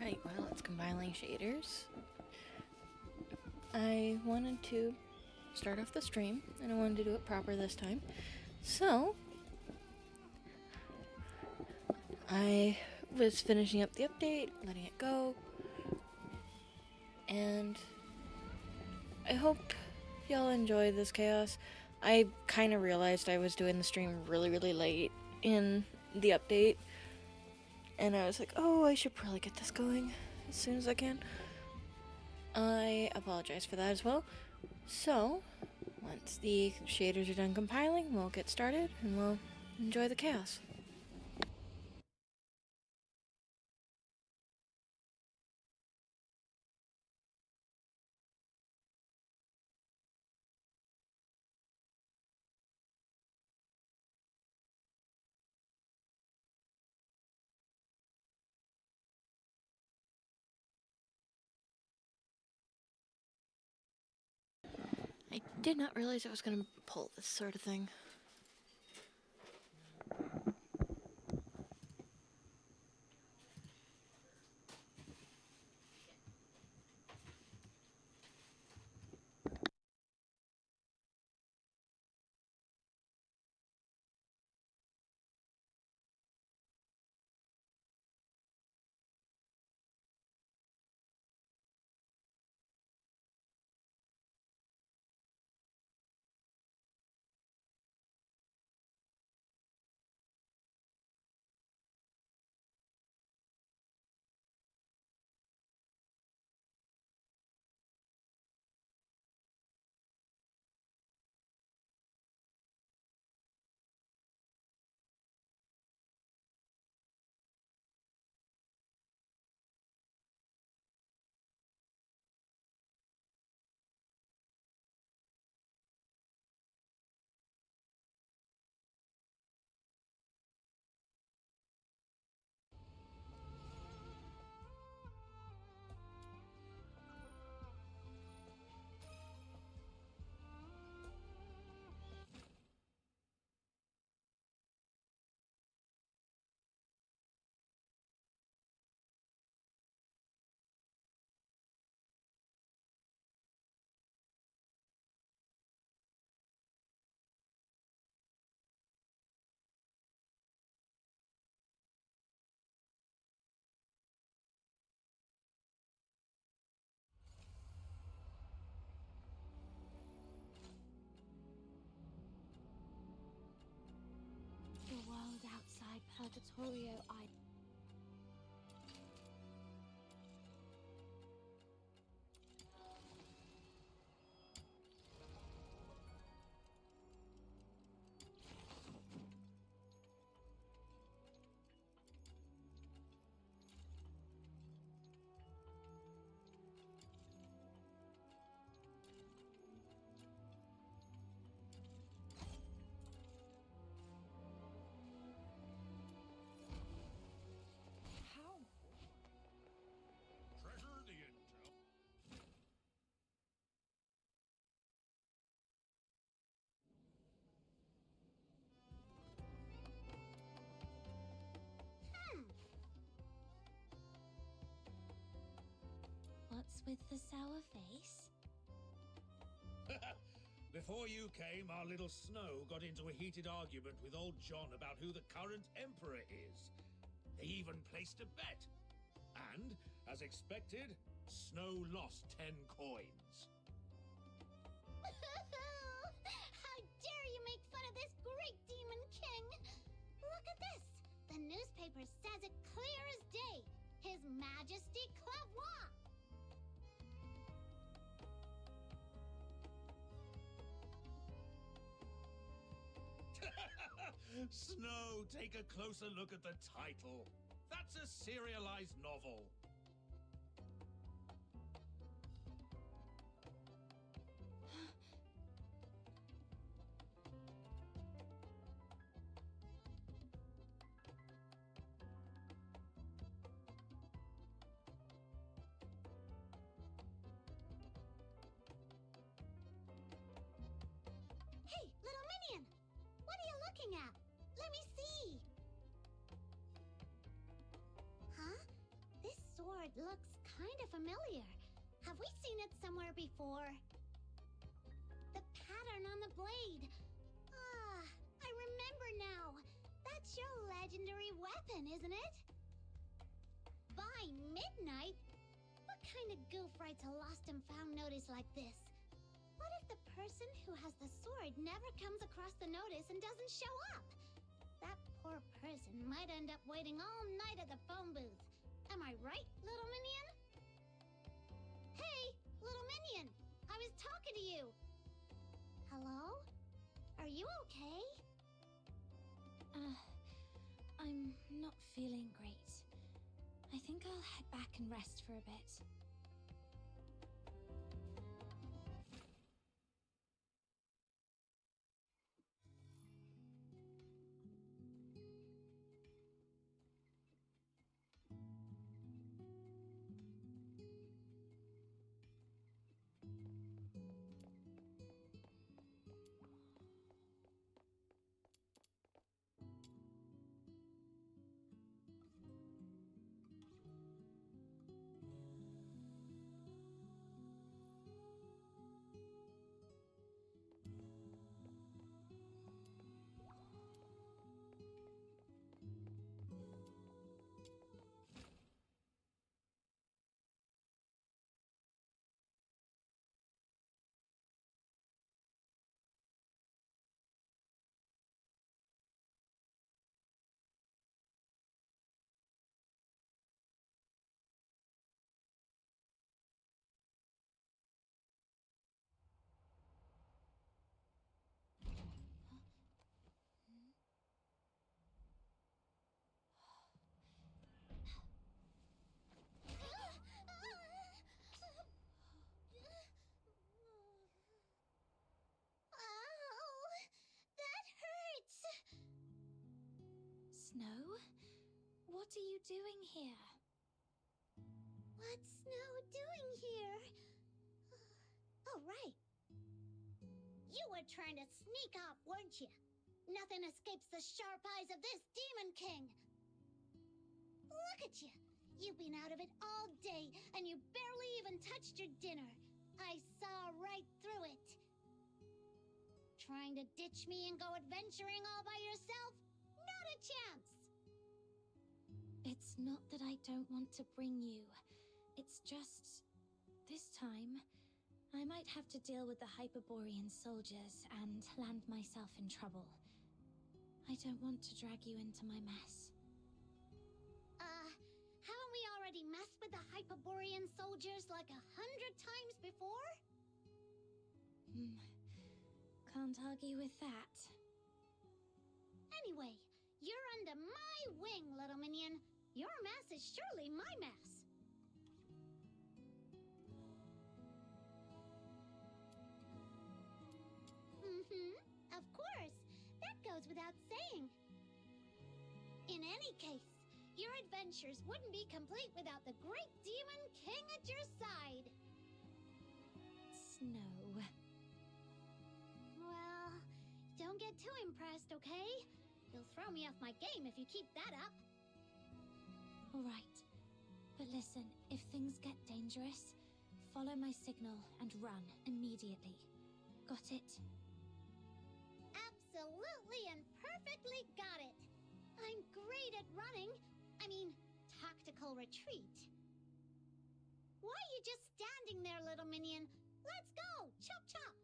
Right, well, it's compiling shaders. I wanted to start off the stream, and I wanted to do it proper this time. So, I was finishing up the update, letting it go, and I hope y'all enjoy this chaos. I kind of realized I was doing the stream really, really late in the update, and I was like, oh, I should probably get this going as soon as I can. I apologize for that as well. So, once the shaders are done compiling, we'll get started and we'll enjoy the chaos. I did not realize I was going to pull this sort of thing. The world outside Purgatorio, I... How? Treasure the intel. What's with the sour face? Before you came, our little Snow got into a heated argument with old John about who the current emperor is. They even placed a bet. And, as expected, Snow lost 10 coins. How dare you make fun of this great demon king? Look at this! The newspaper says it clear as day. His Majesty Clavois! Snow, take a closer look at the title. That's a serialized novel. Hey, little minion! What are you looking at? Let me see! Huh? This sword sword looks kind of familiar. Have we seen it somewhere before? The pattern on the blade. Ah, I remember now. That's your legendary weapon, isn't it? By midnight? What kind of goof writes a lost and found notice like this? What if the person who has the sword never comes across the notice and doesn't show up? That poor person might end up waiting all night at the phone booth. Am I right, little minion? Hey, little minion! I was talking to you! Hello? Are you okay? I'm not feeling great. I think I'll head back and rest for a bit. Ow! That hurts! Snow? What are you doing here? What's Snow doing here? Oh, right. You were trying to sneak off, weren't you? Nothing escapes the sharp eyes of this Demon King. Look at you. You've been out of it all day, and you barely even touched your dinner. I saw right through it. Trying to ditch me and go adventuring all by yourself? Not a chance! It's not that I don't want to bring you. It's just... this time, I might have to deal with the Hyperborean soldiers and land myself in trouble. I don't want to drag you into my mess. Haven't we already messed with the Hyperborean soldiers like 100 times before? Can't argue with that. Anyway, you're under my wing, little minion. Your mess is surely my mess. Of course. That goes without saying. In any case, your adventures wouldn't be complete without the great Demon King at your side. Snow. Well, don't get too impressed, okay? You'll throw me off my game if you keep that up. All right. But listen, if things get dangerous, follow my signal and run immediately. Got it? Absolutely and perfectly got it. I'm great at running. I mean, tactical retreat. Why are you just standing there, little minion? Let's go! Chop chop!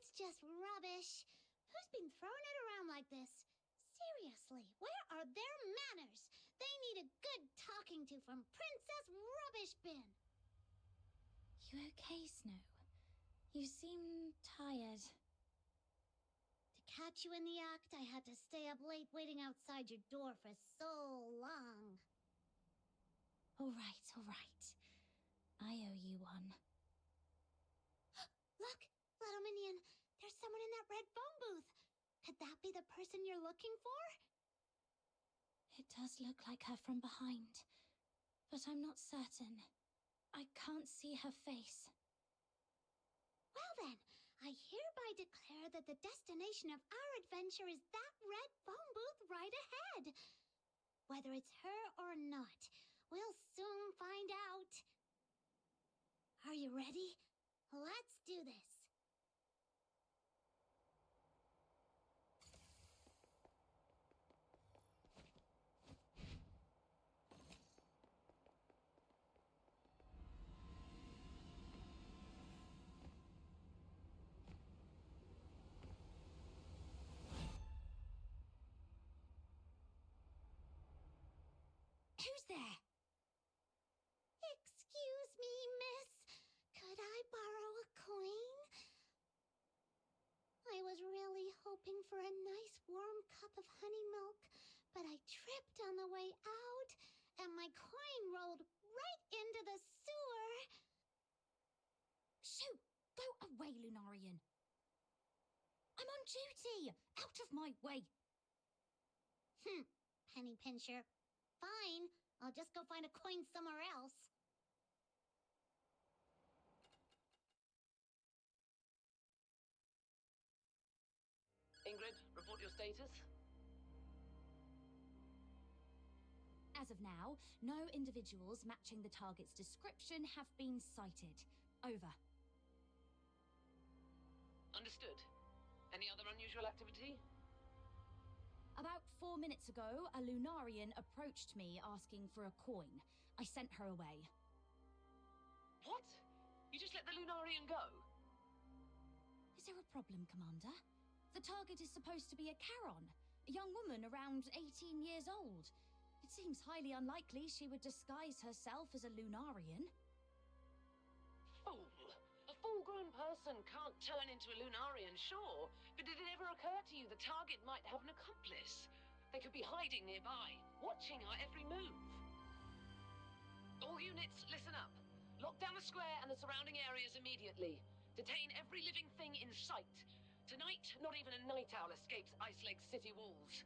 It's just rubbish. Who's been throwing it around like this? Seriously, where are their manners? They need a good talking to from Princess Rubbish Bin. You okay, Snow? You seem tired. To catch you in the act, I had to stay up late waiting outside your door for so long. All right, all right. I owe you one. Look, little minion, there's someone in that red phone booth. Could that be the person you're looking for? It does look like her from behind, but I'm not certain. I can't see her face. Well then, I hereby declare that the destination of our adventure is that red phone booth right ahead. Whether it's her or not, we'll soon find out. Are you ready? Let's do this. Who's there? Excuse me, miss. Could I borrow a coin? I was really hoping for a nice warm cup of honey milk, but I tripped on the way out, and my coin rolled right into the sewer. Shoo! Go away, Lunarian. I'm on duty! Out of my way! Penny pincher. Fine, I'll just go find a coin somewhere else. Ingrid, report your status. As of now, no individuals matching the target's description have been sighted. Over. Understood. Any other unusual activity? About 4 minutes ago, a Lunarian approached me asking for a coin. I sent her away. What? You just let the Lunarian go? Is there a problem, Commander? The target is supposed to be a Charon, a young woman around 18 years old. It seems highly unlikely she would disguise herself as a Lunarian. Fool! A full-grown person can't turn into a Lunarian, sure. But did it ever occur to you the target might have an accomplice? They could be hiding nearby, watching our every move. All units, listen up. Lock down the square and the surrounding areas immediately. Detain every living thing in sight. Tonight, not even a night owl escapes Ice Lake's city walls.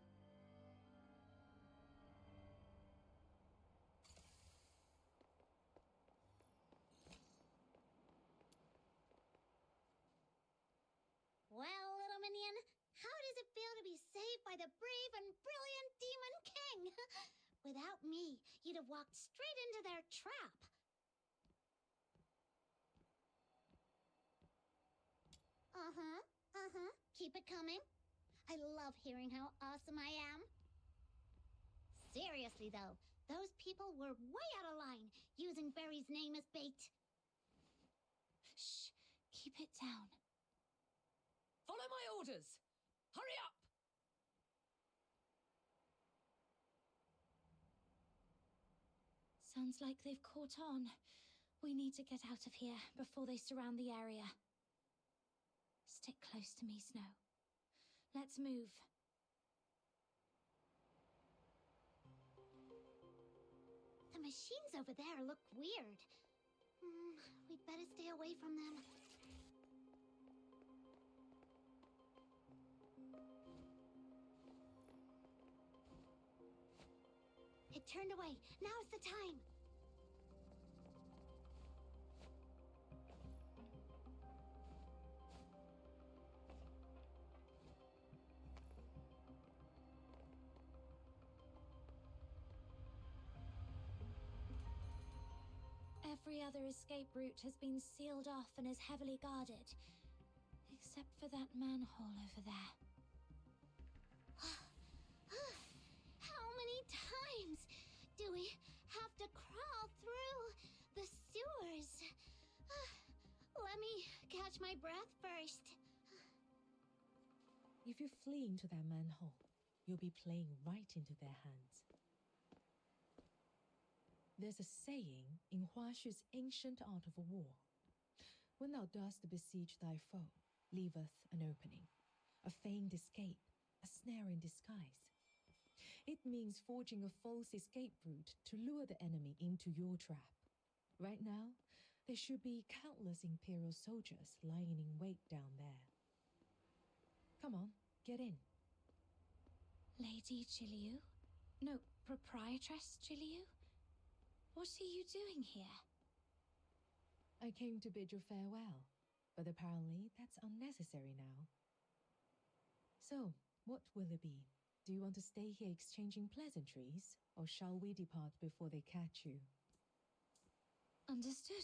Well, little minion, how does it feel to be saved by the brave and brilliant Demon King? Without me, you'd have walked straight into their trap. Keep it coming. I love hearing how awesome I am. Seriously, though, those people were way out of line, using Barry's name as bait. Shh! Keep it down. Follow my orders! Hurry up! Sounds like they've caught on. We need to get out of here before they surround the area. Stick close to me, Snow. Let's move. The machines over there look weird. We'd better stay away from them. It turned away. Now's the time. Every other escape route has been sealed off and is heavily guarded. Except for that manhole over there. How many times do we have to crawl through the sewers? Let me catch my breath first. If you flee into that manhole, you'll be playing right into their hands. There's a saying in Huashu's ancient art of war. When thou dost besiege thy foe, leaveth an opening, a feigned escape, a snare in disguise. It means forging a false escape route to lure the enemy into your trap. Right now, there should be countless Imperial soldiers lying in wait down there. Come on, get in. Lady Jiliu? No, Proprietress Jiliu? What are you doing here? I came to bid you farewell, but apparently that's unnecessary now. So, what will it be? Do you want to stay here exchanging pleasantries, or shall we depart before they catch you? Understood.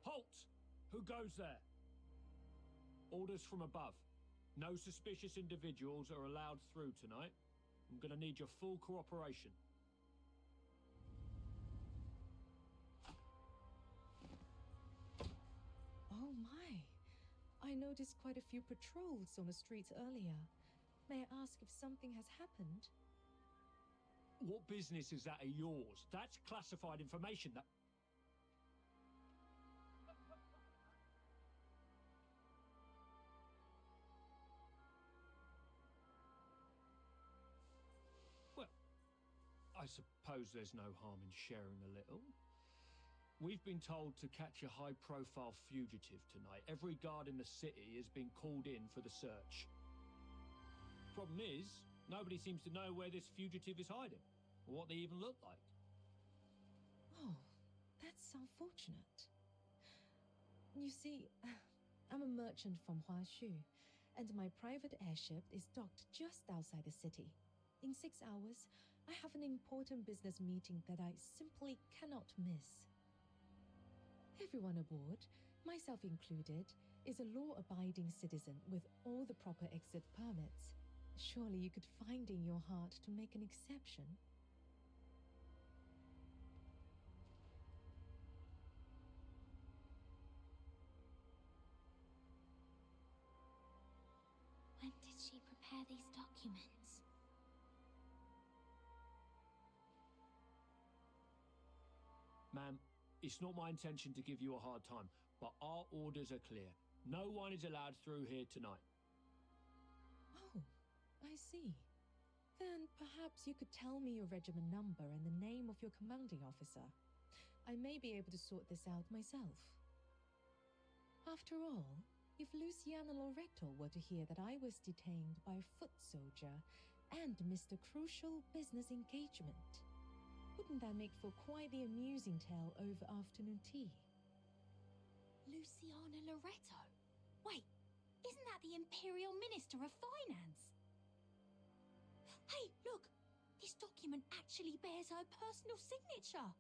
Halt! Who goes there? Orders from above. No suspicious individuals are allowed through tonight. I'm gonna need your full cooperation. Oh my! I noticed quite a few patrols on the streets earlier. May I ask if something has happened? What business is that of yours? That's classified information that... Well, I suppose there's no harm in sharing a little. We've been told to catch a high-profile fugitive tonight. Every guard in the city has been called in for the search. Problem is, nobody seems to know where this fugitive is hiding, or what they even look like. Oh, that's unfortunate. You see, I'm a merchant from Huashu, and my private airship is docked just outside the city. In 6 hours, I have an important business meeting that I simply cannot miss. Everyone aboard, myself included, is a law-abiding citizen with all the proper exit permits. Surely you could find in your heart to make an exception. When did she prepare these documents? Ma'am, it's not my intention to give you a hard time, but our orders are clear. No one is allowed through here tonight. Oh, I see. Then perhaps you could tell me your regiment number and the name of your commanding officer. I may be able to sort this out myself. After all, if Luciana Loreto were to hear that I was detained by a foot soldier and missed a crucial business engagement, wouldn't that make for quite the amusing tale over afternoon tea? Luciana Loreto? Wait, isn't that the Imperial Minister of Finance? Hey, look! This document actually bears her personal signature!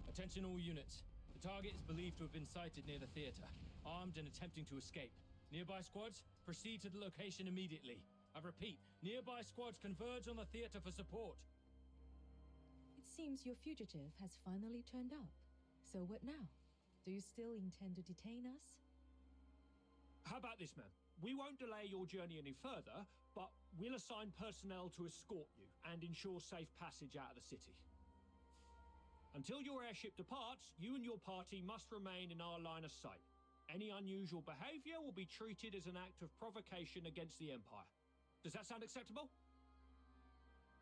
Attention all units. The target is believed to have been sighted near the theater, armed and attempting to escape. Nearby squads, proceed to the location immediately. I repeat, nearby squads converge on the theater for support. It seems your fugitive has finally turned up. So what now? Do you still intend to detain us? How about this, ma'am? We won't delay your journey any further, but we'll assign personnel to escort you and ensure safe passage out of the city. Until your airship departs, you and your party must remain in our line of sight. Any unusual behavior will be treated as an act of provocation against the Empire. Does that sound acceptable?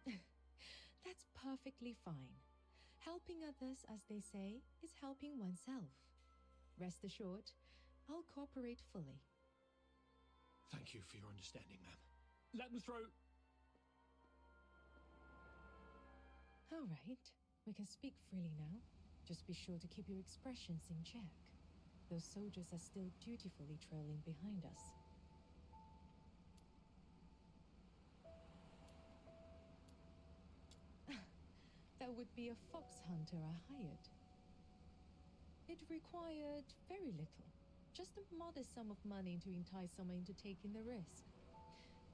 That's perfectly fine. Helping others, as they say, is helping oneself. Rest assured, I'll cooperate fully. Thank you for your understanding, ma'am. Let them through. All right, we can speak freely now. Just be sure to keep your expressions in check. Those soldiers are still dutifully trailing behind us. That would be a fox hunter I hired. It required very little. just a modest sum of money to entice someone into taking the risk.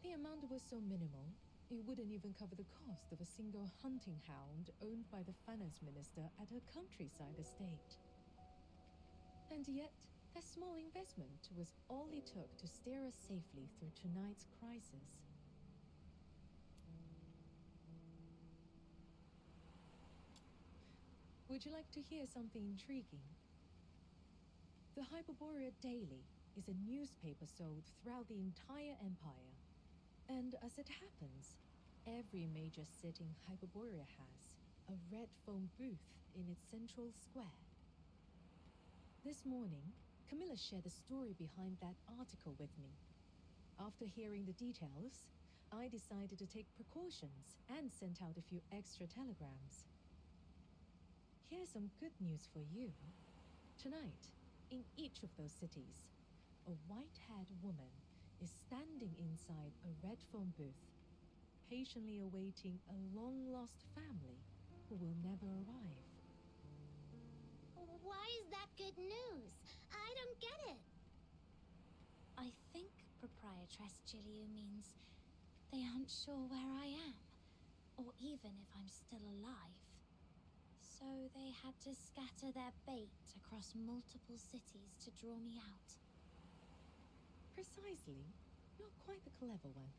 The amount was so minimal, it wouldn't even cover the cost of a single hunting hound owned by the finance minister at her countryside estate. And yet, that small investment was all it took to steer us safely through tonight's crisis. Would you like to hear something intriguing? The Hyperborea Daily is a newspaper sold throughout the entire empire. And as it happens, every major city in Hyperborea has a red phone booth in its central square. This morning, Camilla shared the story behind that article with me. After hearing the details, I decided to take precautions and sent out a few extra telegrams. Here's some good news for you. Tonight, in each of those cities, a white-haired woman is standing inside a red phone booth, patiently awaiting a long-lost family who will never arrive. Why is that good news? I don't get it. I think Proprietress Gilliu means they aren't sure where I am, or even if I'm still alive. So they had to scatter their bait across multiple cities to draw me out. Precisely. You're quite the clever one.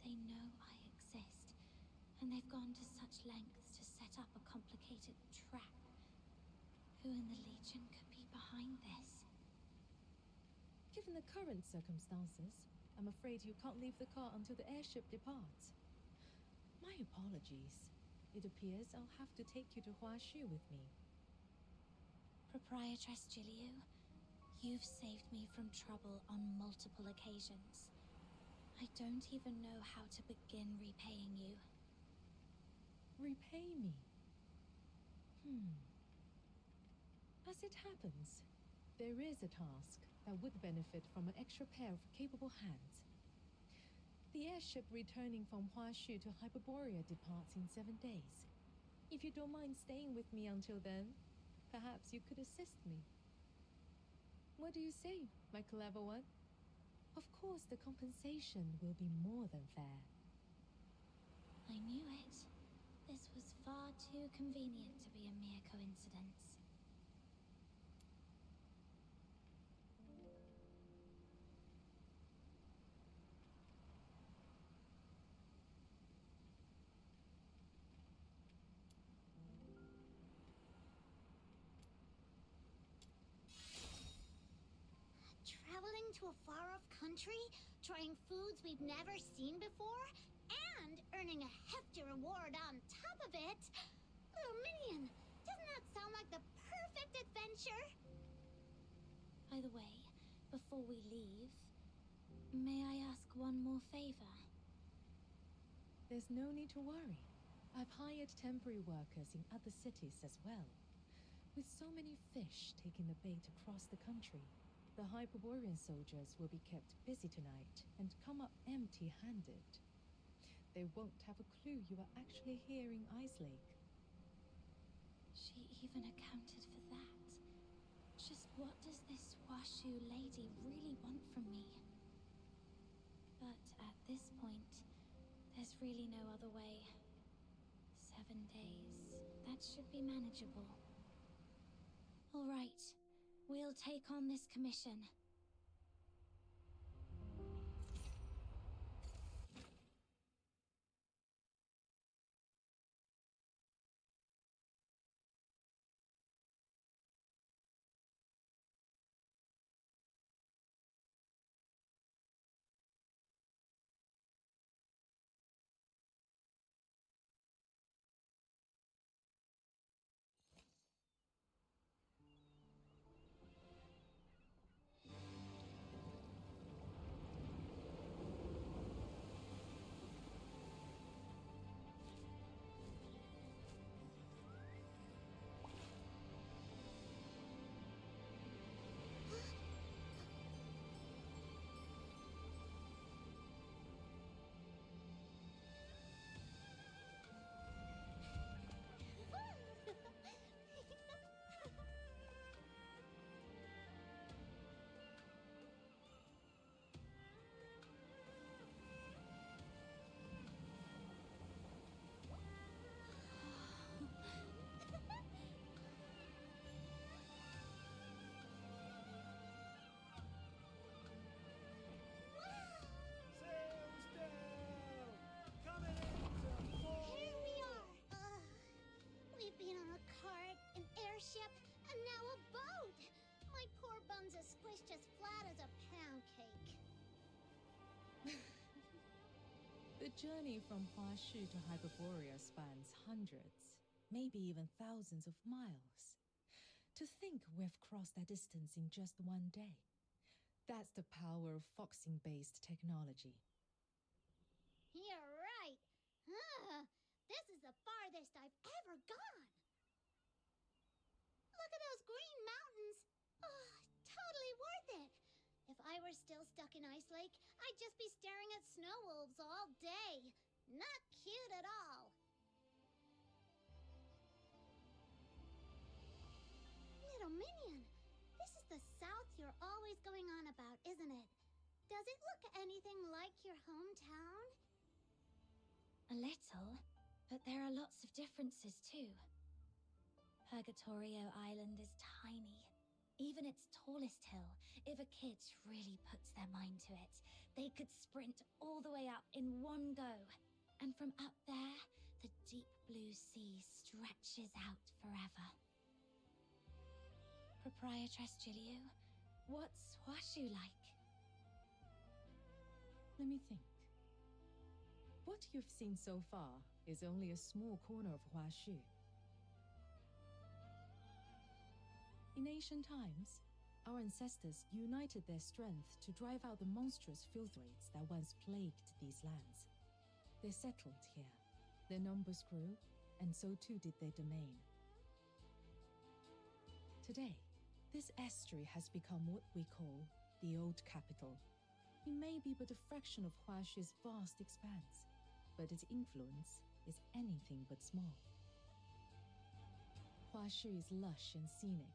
They know I exist, and they've gone to such lengths to set up a complicated trap. Who in the Legion could be behind this? Given the current circumstances, I'm afraid you can't leave the car until the airship departs. My apologies. It appears I'll have to take you to Huashu with me. Proprietress Gilliu, you've saved me from trouble on multiple occasions. I don't even know how to begin repaying you. Repay me? As it happens, there is a task that would benefit from an extra pair of capable hands. The airship returning from Huashu to Hyperborea departs in 7 days. If you don't mind staying with me until then, perhaps you could assist me. What do you say, my clever one? Of course, the compensation will be more than fair. I knew it. This was far too convenient to be a mere coincidence. Traveling to a far-off country, trying foods we've never seen before, and earning a hefty reward on top of it. Little Minion, doesn't that sound like the perfect adventure? By the way, before we leave, may I ask one more favor? There's no need to worry. I've hired temporary workers in other cities as well. With so many fish taking the bait across the country, the Hyperborean soldiers will be kept busy tonight and come up empty-handed. They won't have a clue you are actually here in Icelake. She even accounted for that. Just what does this Huashu lady really want from me? But at this point, there's really no other way. 7 days, that should be manageable. All right, we'll take on this commission. airship, and now a boat! My poor buns are squished as flat as a pound cake. The journey from Huashu to Hyperborea spans hundreds, maybe even thousands of miles. To think we've crossed that distance in just one day. That's the power of Foxing-based technology. You're right. This is the farthest I've ever gone. Look at those green mountains. Oh, totally worth it. If I were still stuck in Ice Lake, I'd just be staring at snow wolves all day. Not cute at all. Little Minion, this is the South you're always going on about, isn't it? Does it look anything like your hometown? A little, but there are lots of differences too. Purgatorio Island is tiny. Even its tallest hill, if a kid really puts their mind to it, they could sprint all the way up in one go. And from up there, the deep blue sea stretches out forever. Proprietress Julio, what's Huashu like? Let me think. What you've seen so far is only a small corner of Huashu. In ancient times, our ancestors united their strength to drive out the monstrous filth raids that once plagued these lands. They settled here. Their numbers grew, and so too did their domain. Today, this estuary has become what we call the Old Capital. It may be but a fraction of Huashu's vast expanse, but its influence is anything but small. Huashu is lush and scenic,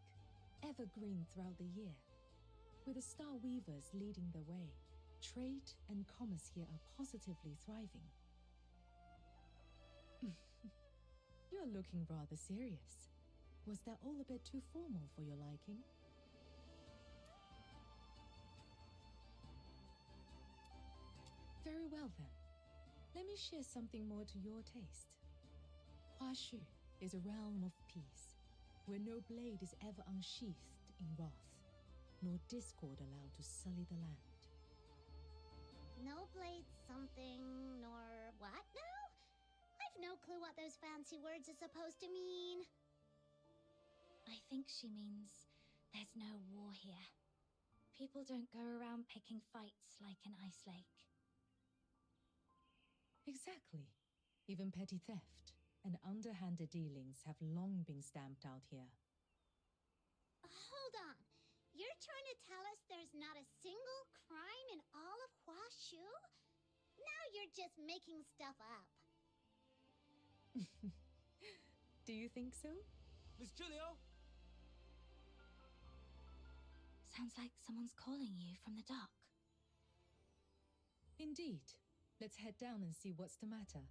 evergreen throughout the year. With the Star Weavers leading the way, trade and commerce here are positively thriving. You're looking rather serious. Was that all a bit too formal for your liking? Very well then. Let me share something more to your taste. Huashu is a realm of peace, where no blade is ever unsheathed in wrath, nor discord allowed to sully the land. No blade something, nor what now? I've no clue what those fancy words are supposed to mean. I think she means there's no war here. People don't go around picking fights like in Ice Lake. Exactly. Even petty theft and underhanded dealings have long been stamped out here. Hold on. You're trying to tell us there's not a single crime in all of Huashu? Now you're just making stuff up. Do you think so? Miss Julio? Sounds like someone's calling you from the dock. Indeed. Let's head down and see what's the matter.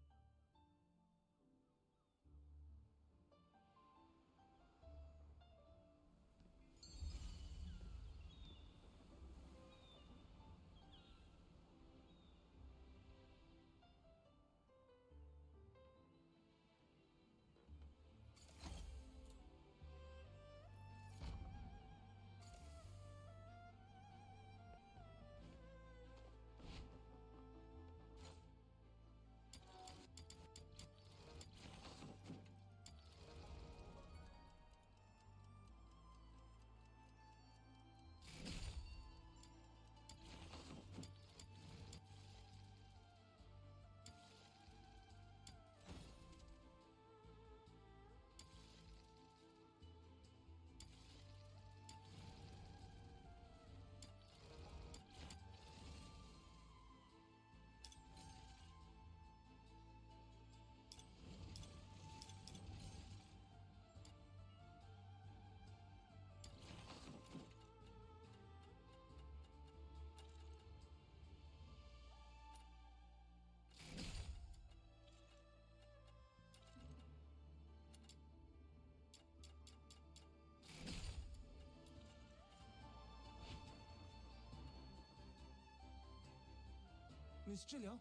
Miss Julio,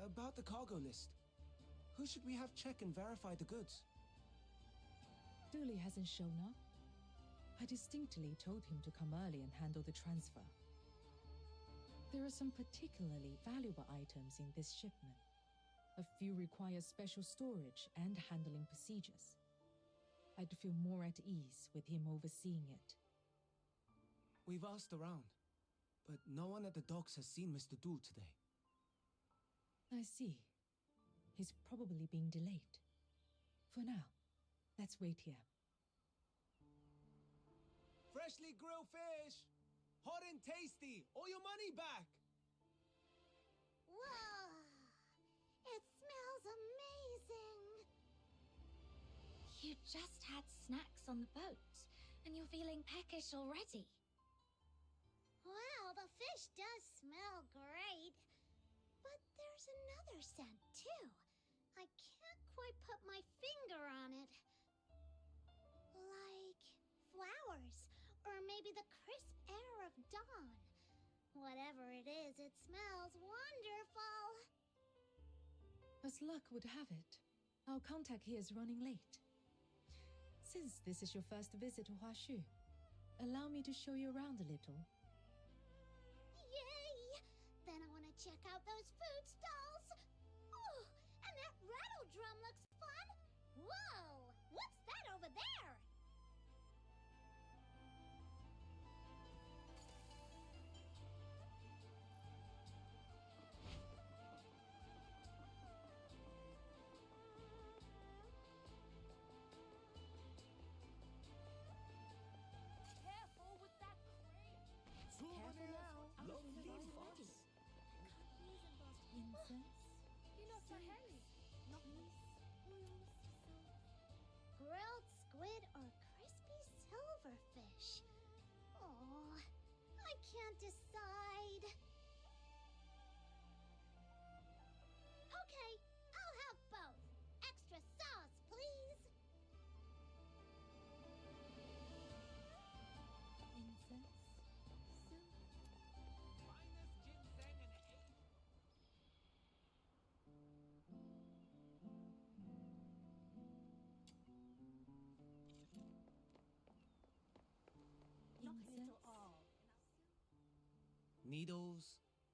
about the cargo list. Who should we have check and verify the goods? Do Fuli hasn't shown up. I distinctly told him to come early and handle the transfer. There are some particularly valuable items in this shipment. A few require special storage and handling procedures. I'd feel more at ease with him overseeing it. We've asked around, but no one at the docks has seen Mr. Du today. I see. He's probably being delayed. For now, let's wait here. Freshly grilled fish! Hot and tasty! Or your money back! Whoa! It smells amazing! You just had snacks on the boat, and you're feeling peckish already. Well, the fish does smell great. But there's another scent, too. I can't quite put my finger on it. Like flowers, or maybe the crisp air of dawn. Whatever it is, it smells wonderful. As luck would have it, our contact here is running late. Since this is your first visit to Huashu, allow me to show you around a little. Yay! Then I want to check out those food stalls. Oh, and that rattle drum looks fun. Whoa! What's that over there? Careful with that crate! Souvenir! Lovely fuss! Incense, Grilled squid or crispy silverfish? Oh, I can't decide. Okay, I'll have both. Extra sauce, please. incense, Finest ginseng and Needles,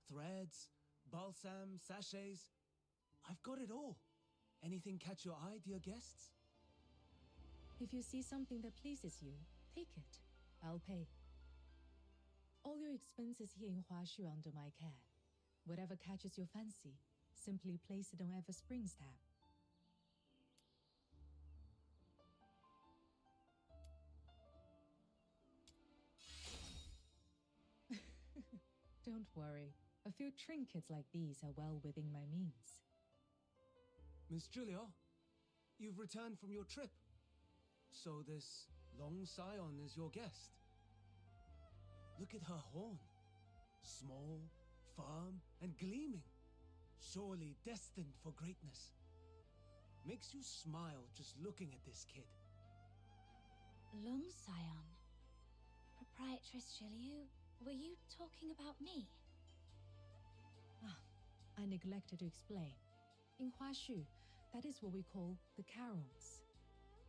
threads, balsam, sachets. I've got it all. Anything catch your eye, dear guests? If you see something that pleases you, take it. I'll pay. All your expenses here in Huashu are under my care. Whatever catches your fancy, simply place it on Everspring's tab. Don't worry. A few trinkets like these are well within my means. Miss Julia, you've returned from your trip. So this Long Scion is your guest. Look at her horn. Small, firm, and gleaming. Surely destined for greatness. Makes you smile just looking at this kid. Long Scion. Proprietress Shiliu, were you talking about me? I neglected to explain. In Huashu, that is what we call the Carons.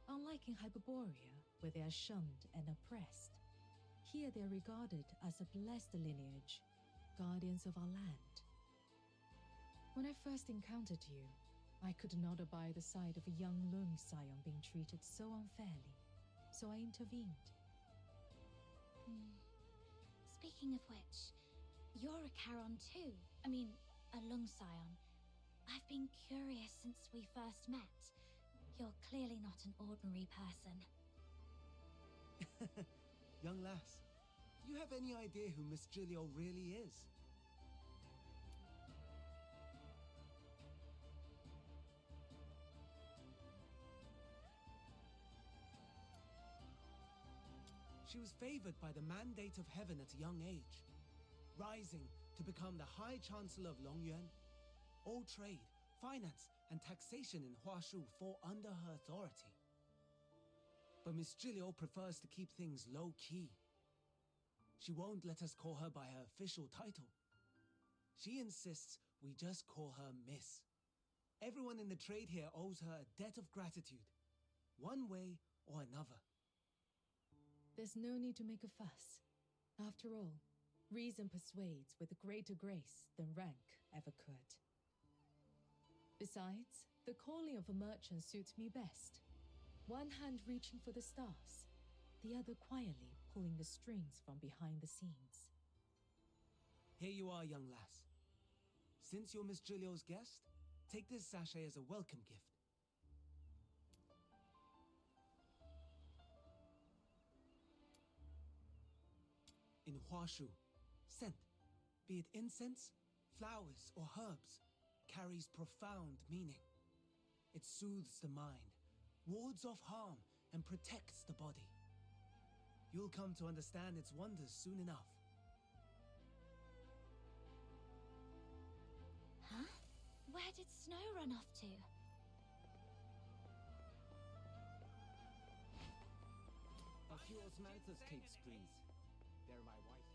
Unlike in Hyperborea, where they are shunned and oppressed, here they are regarded as a blessed lineage, guardians of our land. When I first encountered you, I could not abide the sight of a young Lung Scion being treated so unfairly, so I intervened. Speaking of which, you're a Charon too. I mean, a Lung Scion. I've been curious since we first met. You're clearly not an ordinary person. Young lass, do you have any idea who Miss Gilio really is? She was favored by the mandate of heaven at a young age, rising to become the High Chancellor of Longyuan. All trade, finance, and taxation in Huashu fall under her authority. But Miss Gilio prefers to keep things low-key. She won't let us call her by her official title. She insists we just call her Miss. Everyone in the trade here owes her a debt of gratitude. One way or another. There's no need to make a fuss. After all, reason persuades with greater grace than rank ever could. Besides, the calling of a merchant suits me best. One hand reaching for the stars, the other quietly pulling the strings from behind the scenes. Here you are, young lass. Since you're Miss Julio's guest, take this sachet as a welcome gift. In Huashu, scent, be it incense, flowers, or herbs, carries profound meaning. It soothes the mind, wards off harm, and protects the body. You'll come to understand its wonders soon enough. Huh? Where did Snow run off to? A few osmanthus cakes, please. They're my wife.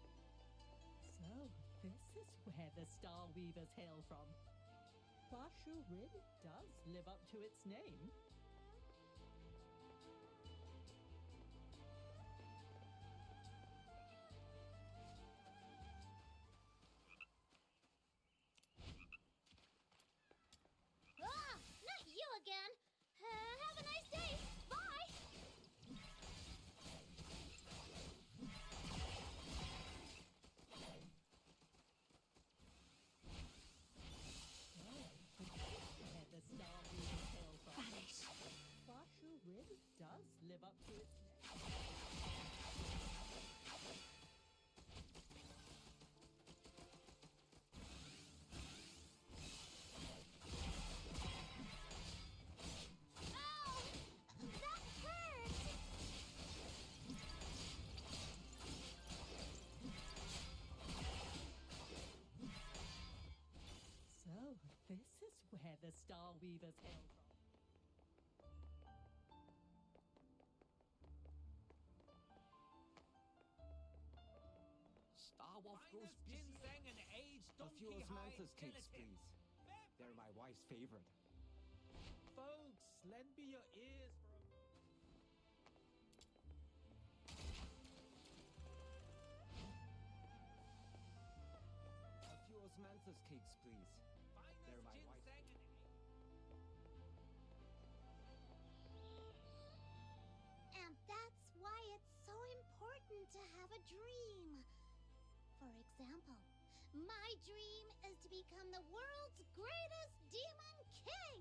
So, this is where the Star Weavers hail from. Huashu really does live up to its name. Ah! Not you again! Have a nice day! Bye! Where the Star Weavers hail from. Vanish. Huashu really does live up to its name. Ow! That hurt! So, this is where the Star Weavers hail from. Star Wolf grows ginseng and aged A few donkey hide osmanthus cakes, gelatin. please. They're my wife's favorite. Folks, lend me your ears for a A few osmanthus cakes, please. They're my wife. ginseng and And that's why it's so important to have a dream. For example, my dream is to become the world's greatest demon king.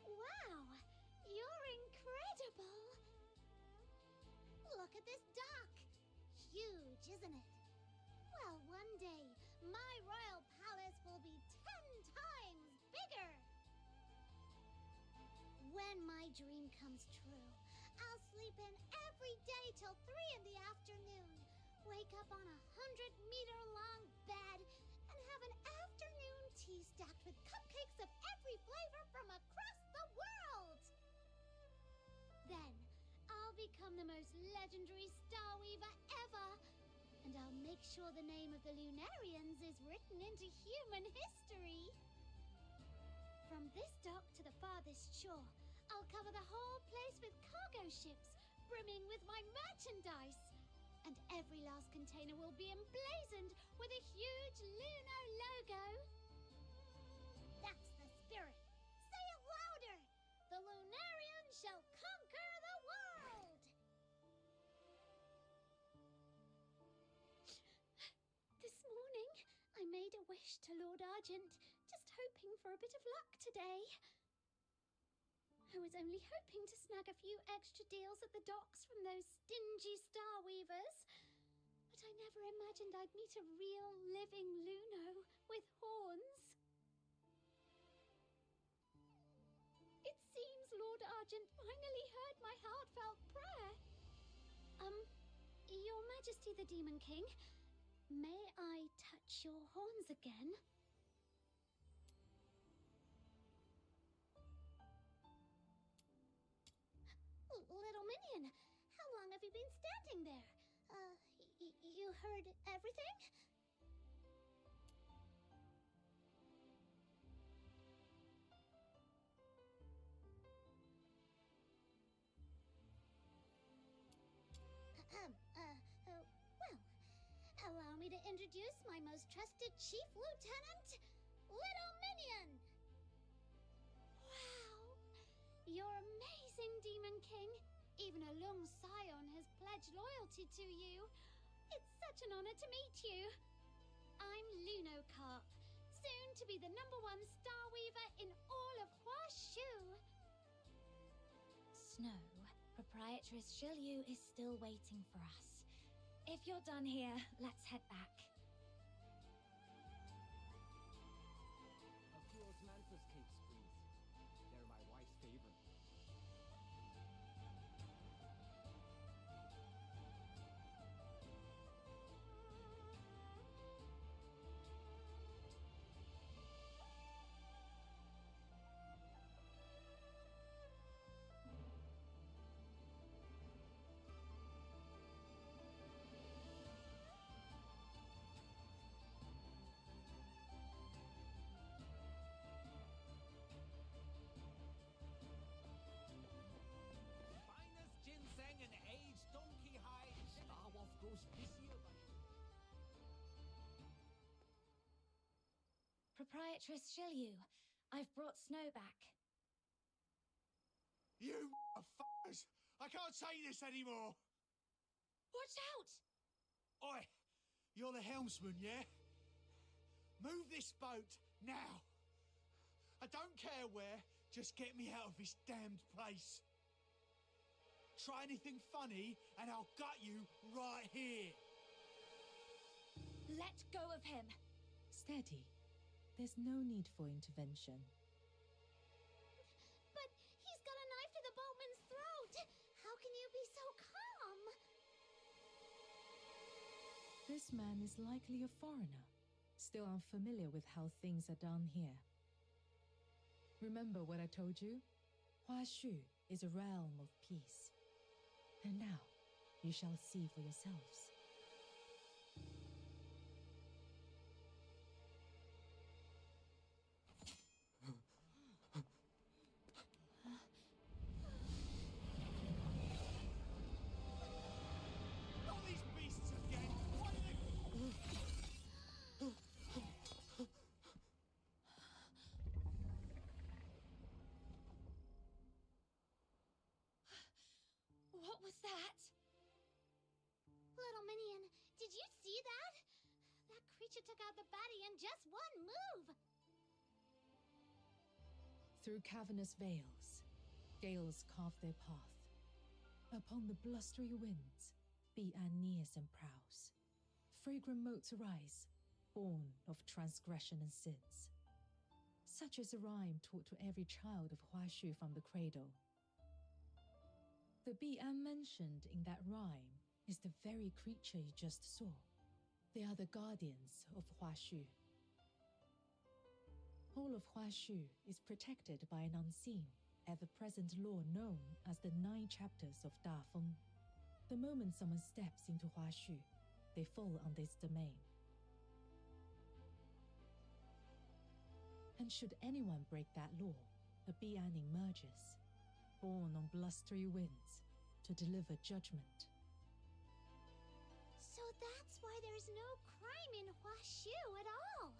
Wow, you're incredible. Look at this dock. Huge, isn't it? Well, one day, my royal palace will be 10 times bigger. When my dream comes true, I'll sleep in every day till 3 in the afternoon, wake up on a 100-meter-long bed, and have an afternoon tea stacked with cupcakes of every flavor from across the world. Then, I'll become the most legendary Star Weaver ever, and I'll make sure the name of the Lunarians is written into human history. From this dock to the farthest shore, I'll cover the whole place with cargo ships, brimming with my merchandise. And every last container will be emblazoned with a huge Luno logo. That's the spirit. Say it louder. The Lunarians shall conquer the world. This morning, I made a wish to Lord Argent, just hoping for a bit of luck today. I was only hoping to snag a few extra deals at the docks from those stingy Star Weavers. But I never imagined I'd meet a real living Luno with horns. It seems Lord Argent finally heard my heartfelt prayer. Your Majesty the Demon King, may I touch your horns again? Little Minion, how long have you been standing there? You heard everything? introduce my most trusted Chief Lieutenant, Little Minion! Wow! You're amazing, Demon King. Even a Lung Scion has pledged loyalty to you. It's such an honor to meet you. I'm Lunocarp, soon to be the #1 Star Weaver in all of Huashu. Snow, Proprietress Shilyu is still waiting for us. If you're done here, let's head back. A few osmanthus cakes, please. They're my wife's favorite. Finest ginseng and aged donkey hide. Star Wolf goes this year, buddy. Proprietress Shilyu, I've brought Snow back. You f***ers! I can't take this anymore! Watch out! Oi! You're the helmsman, yeah? Move this boat, now! I don't care where, just get me out of this damned place. Try anything funny, and I'll gut you right here. Let go of him! Steady. There's no need for intervention. But he's got a knife to the boatman's throat! How can you be so calm? This man is likely a foreigner, still unfamiliar with how things are done here. Remember what I told you? Huashu is a realm of peace. And now, you shall see for yourselves. Not these beasts again! Why do they... What was that? Little Minion, did you see that? That creature took out the baddie in just one move! Through cavernous veils, gales carve their path. Upon the blustery winds, be Aeneas and prows. Fragrant motes arise, born of transgression and sins. Such is a rhyme taught to every child of Huashu from the cradle. The Bi'an mentioned in that rhyme is the very creature you just saw. They are the guardians of Huashu. All of Huashu is protected by an unseen, ever-present law known as the 9 chapters of Dafeng. The moment someone steps into Huashu, they fall on this domain. And should anyone break that law, a Bi'an emerges, born on blustery winds, to deliver judgment. So that's why there's no crime in Huashu at all!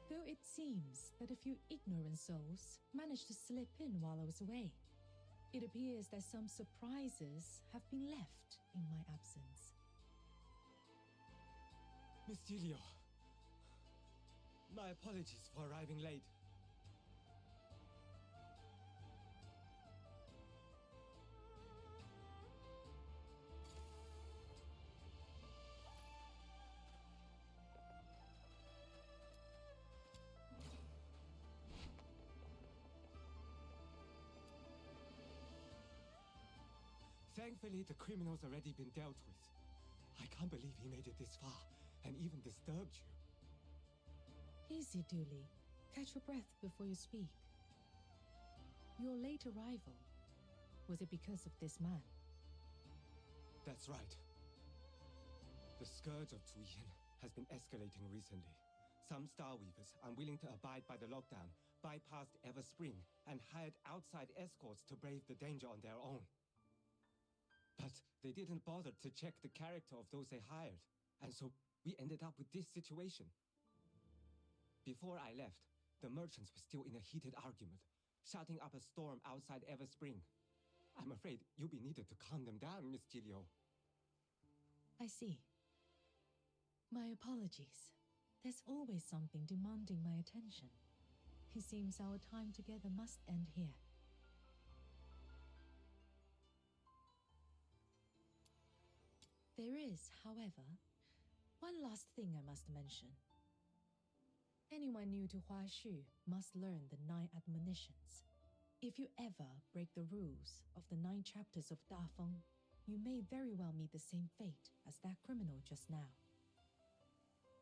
Though it seems that a few ignorant souls managed to slip in while I was away, it appears that some surprises have been left in my absence. Miss Gilio, my apologies for arriving late. Thankfully, the criminal's already been dealt with. I can't believe he made it this far, and even disturbed you. Easy, Dooley. Catch your breath before you speak. Your late arrival, was it because of this man? That's right. The scourge of Zuyin has been escalating recently. Some Starweavers, unwilling to abide by the lockdown, bypassed Everspring and hired outside escorts to brave the danger on their own. But they didn't bother to check the character of those they hired, and so we ended up with this situation. Before I left, the merchants were still in a heated argument, shouting up a storm outside Everspring. I'm afraid you'll be needed to calm them down, Miss Gilio. I see. My apologies. There's always something demanding my attention. It seems our time together must end here. There is, however, one last thing I must mention. Anyone new to Huashu must learn the 9 admonitions. If you ever break the rules of the 9 chapters of Dafeng, you may very well meet the same fate as that criminal just now.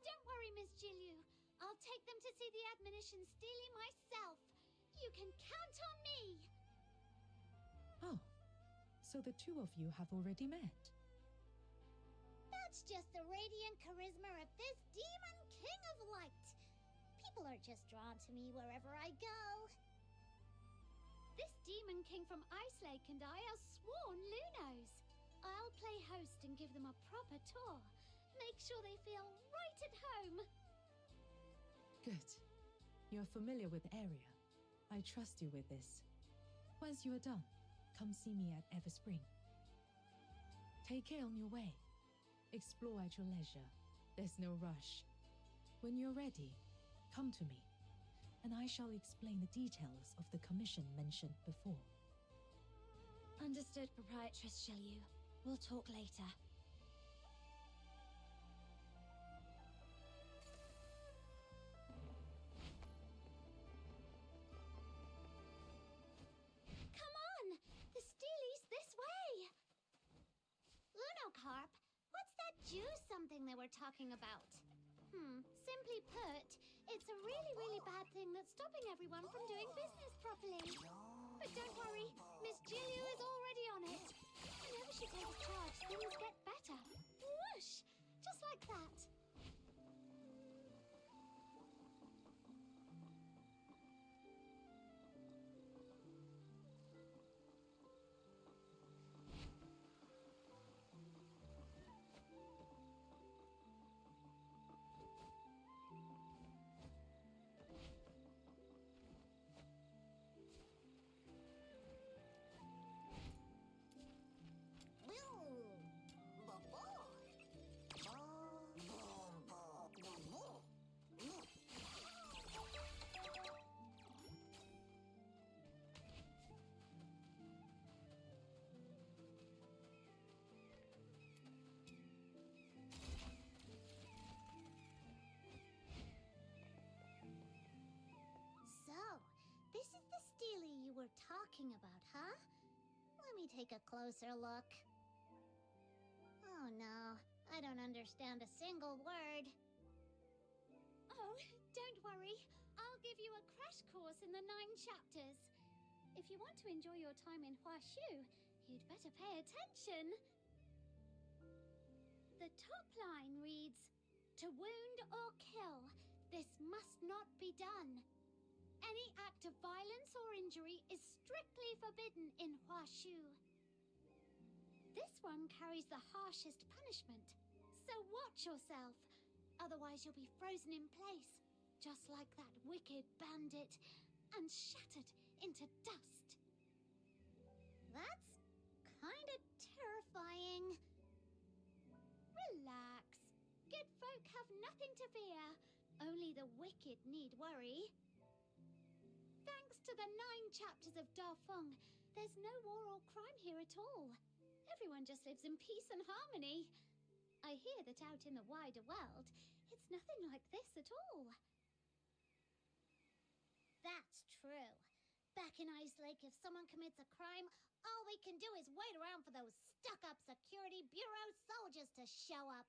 Don't worry, Miss Jilyu. I'll take them to see the admonitions daily myself. You can count on me. Oh, so the two of you have already met. That's just the radiant charisma of this Demon King of Light. People are just drawn to me wherever I go. This Demon King from Ice Lake and I are sworn Lunos. I'll play host and give them a proper tour. Make sure they feel right at home. Good. You're familiar with the area. I trust you with this. Once you are done, come see me at Everspring. Take care on your way. Explore at your leisure. There's no rush. When you're ready, come to me, and I shall explain the details of the commission mentioned before. Understood, Proprietress Jilyu. We'll talk later. Come on! The Steely's this way! Lunocarp, what's that juice something they were talking about? Simply put, it's a really, really bad thing that's stopping everyone from doing business properly. But don't worry, Miss Jilyu is already on it. Whenever she takes charge, things get better. Whoosh! Just like that. This is the Steely you were talking about, huh? Let me take a closer look. Oh no, I don't understand a single word. Oh, don't worry. I'll give you a crash course in the 9 chapters. If you want to enjoy your time in Huashu, you'd better pay attention. The top line reads, "To wound or kill, this must not be done. Any act of violence or injury is strictly forbidden in Huashu." This one carries the harshest punishment, so watch yourself. Otherwise you'll be frozen in place, just like that wicked bandit, and shattered into dust. That's kinda terrifying. Relax. Good folk have nothing to fear. Only the wicked need worry. Thanks to the 9 chapters of Dafeng, there's no war or crime here at all. Everyone just lives in peace and harmony. I hear that out in the wider world, it's nothing like this at all. That's true. Back in Ice Lake, if someone commits a crime, all we can do is wait around for those stuck-up Security Bureau soldiers to show up.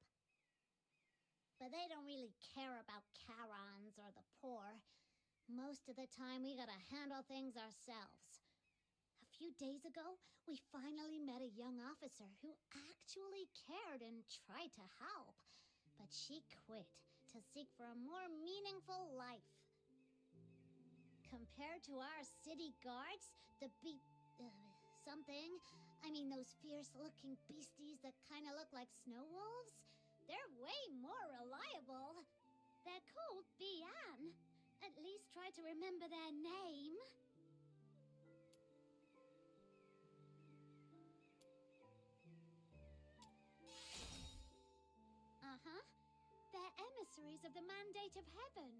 But they don't really care about Karons or the poor. Most of the time, we gotta handle things ourselves. A few days ago, we finally met a young officer who actually cared and tried to help. But she quit to seek for a more meaningful life. Compared to our city guards, the something. I mean, those fierce-looking beasties that kind of look like snow wolves? They're way more reliable. They're called Bian. At least try to remember their name. Uh-huh. They're emissaries of the Mandate of Heaven.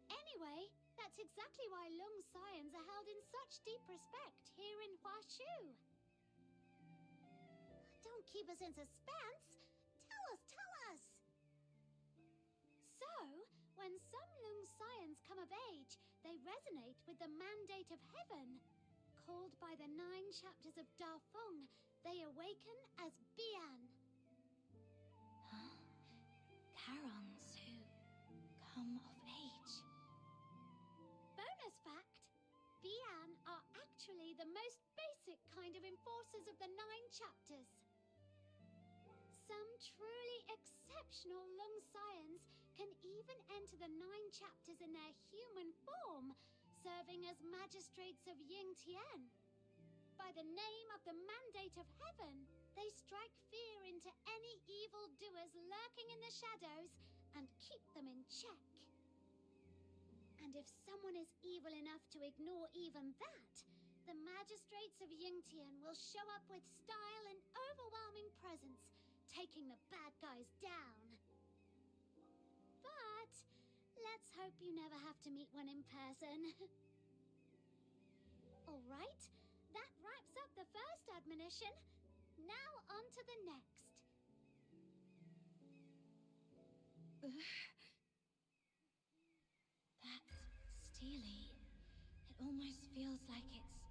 Anyway, that's exactly why Lung Scions are held in such deep respect here in Huashu. Don't keep us in suspense. Tell us. So, when some Lung Scions come of age, they resonate with the Mandate of Heaven. Called by the 9 chapters of Dafeng, they awaken as Bian. Huh? Charons who come of age. Bonus fact, Bian are actually the most basic kind of enforcers of the 9 chapters. Some truly exceptional Lung Scions can even enter the 9 chapters in their human form, serving as magistrates of Yingtian. By the name of the Mandate of Heaven, they strike fear into any evildoers lurking in the shadows and keep them in check. And if someone is evil enough to ignore even that, the magistrates of Yingtian will show up with style and overwhelming presence, taking the bad guys down. But let's hope you never have to meet one in person. All right, that wraps up the first admonition. Now on to the next. That's steely. It almost feels like it's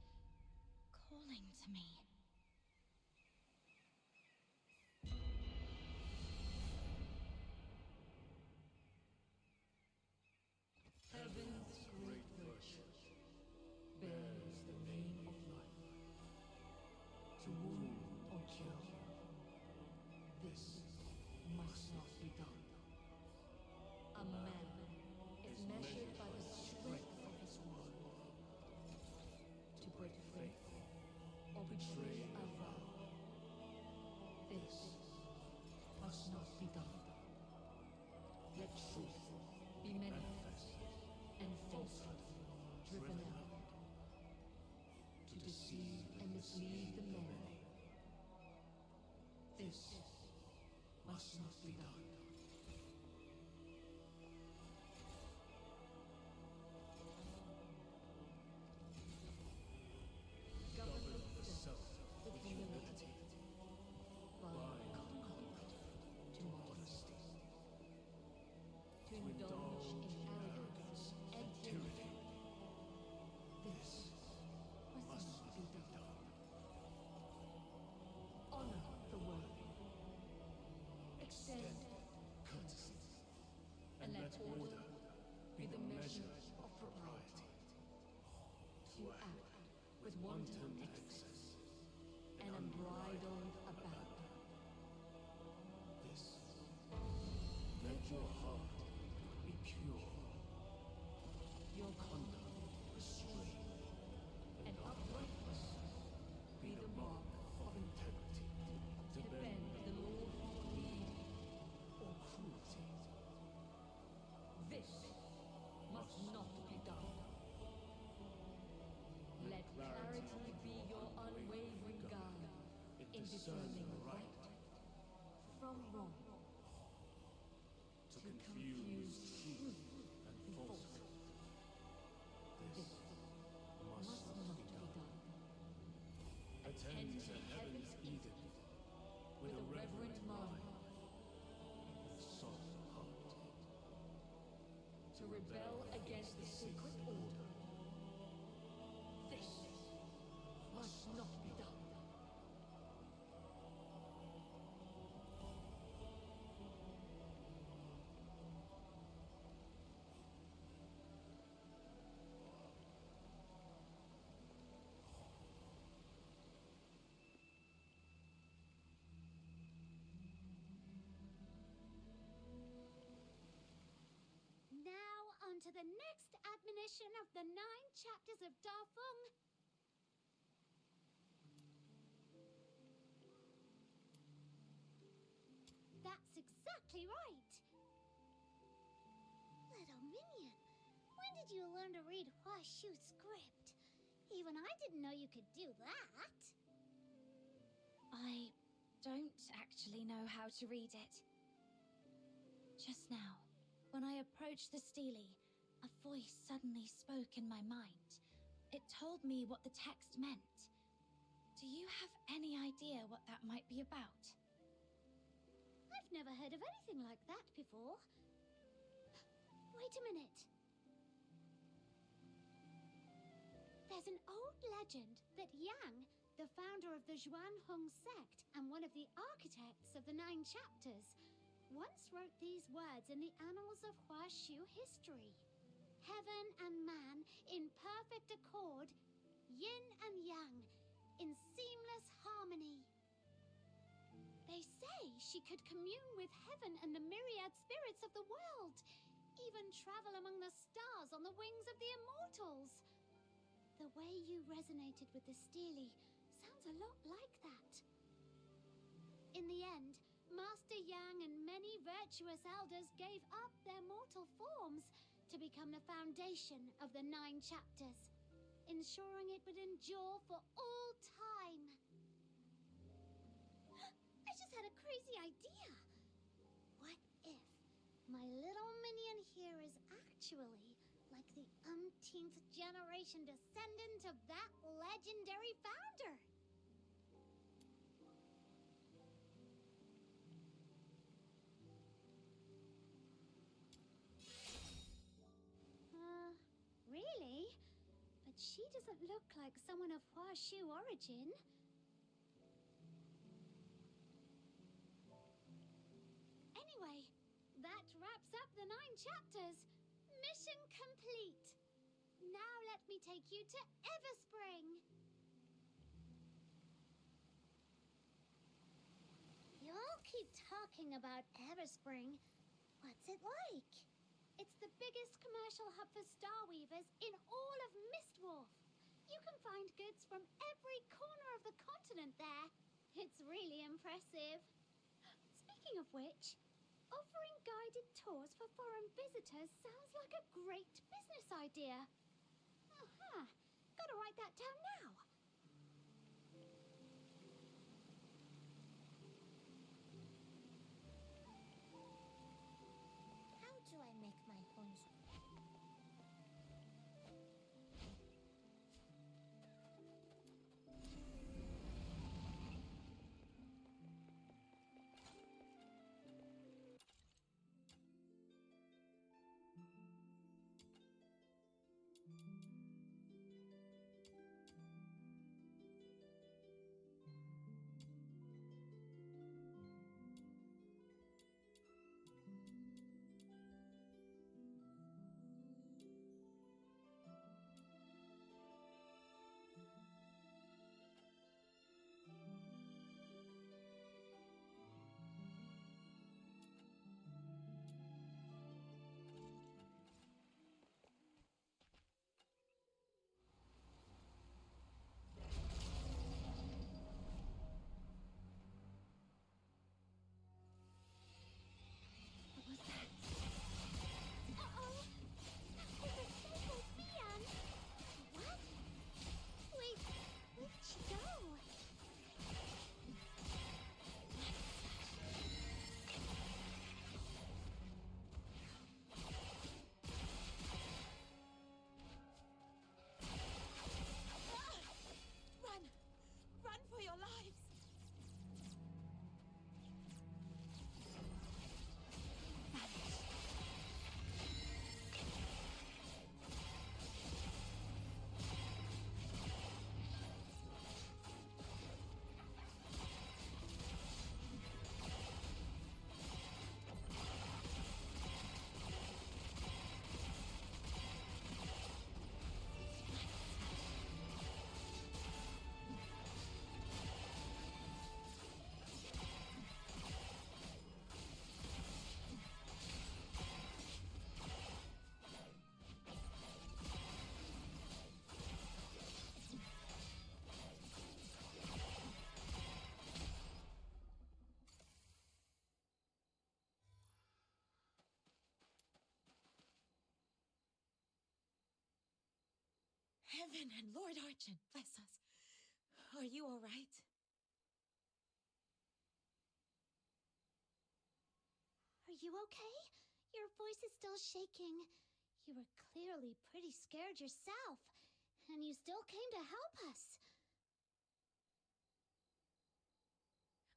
calling to me. Heaven's great virtue bears the name of life. To wound or kill, this must not be done. A man is measured by the strength of his word. To break faith or betray a vow, this must not be done. Let truth be manifest and falsehood driven out. To deceive and mislead the many, this must not be done. Govern the self with humility, bind comfort to modesty, to indulge in arrogance and tyranny. This must not be done. Honor the worthy, extend courtesy, and let order be the measure of propriety. To act with wanton excess and unbridled abandon. This, let your heart be pure, your conduct restrained, and uprightness be the mark of integrity. To bend the law for greed or cruelty. This must not be done. Let clarity be your unwavering guide in discerning right from wrong. To confuse truth and falsehood. This must not be done. Attend to heaven's edict with a reverent mind and soft heart. To rebel against the sacred order. This must not be done. Now on to the next admonition of the 9 chapters of Dafeng. Minion, when did you learn to read Huashu script? Even I didn't know you could do that. I don't actually know how to read it. Just now, when I approached the stele, a voice suddenly spoke in my mind. It told me what the text meant. Do you have any idea what that might be about? I've never heard of anything like that before. Wait a minute. There's an old legend that Yang, the founder of the Zhuanhong sect and one of the architects of the 9 chapters, once wrote these words in the annals of Huashu history. Heaven and man in perfect accord, yin and yang, in seamless harmony. They say she could commune with heaven and the myriad spirits of the world, even travel among the stars on the wings of the immortals. The way you resonated with the stele sounds a lot like that. In the end, Master Yang and many virtuous elders gave up their mortal forms to become the foundation of the 9 chapters, ensuring it would endure for all time. I just had a crazy idea. What if my little minion here is actually like the umpteenth generation descendant of that legendary founder? Really? But she doesn't look like someone of Huashu origin. Anyway, that wraps up the 9 chapters. Mission complete. Now let me take you to Everspring. You all keep talking about Everspring. What's it like? It's the biggest commercial hub for Star Weavers in all of Mistwolf. You can find goods from every corner of the continent there. It's really impressive. Speaking of which, offering guided tours for foreign visitors sounds like a great business idea. Aha, gotta write that down now. How do I make my horns? Heaven and Lord Archon, bless us. Are you all right? Are you okay? Your voice is still shaking. You were clearly pretty scared yourself, and you still came to help us.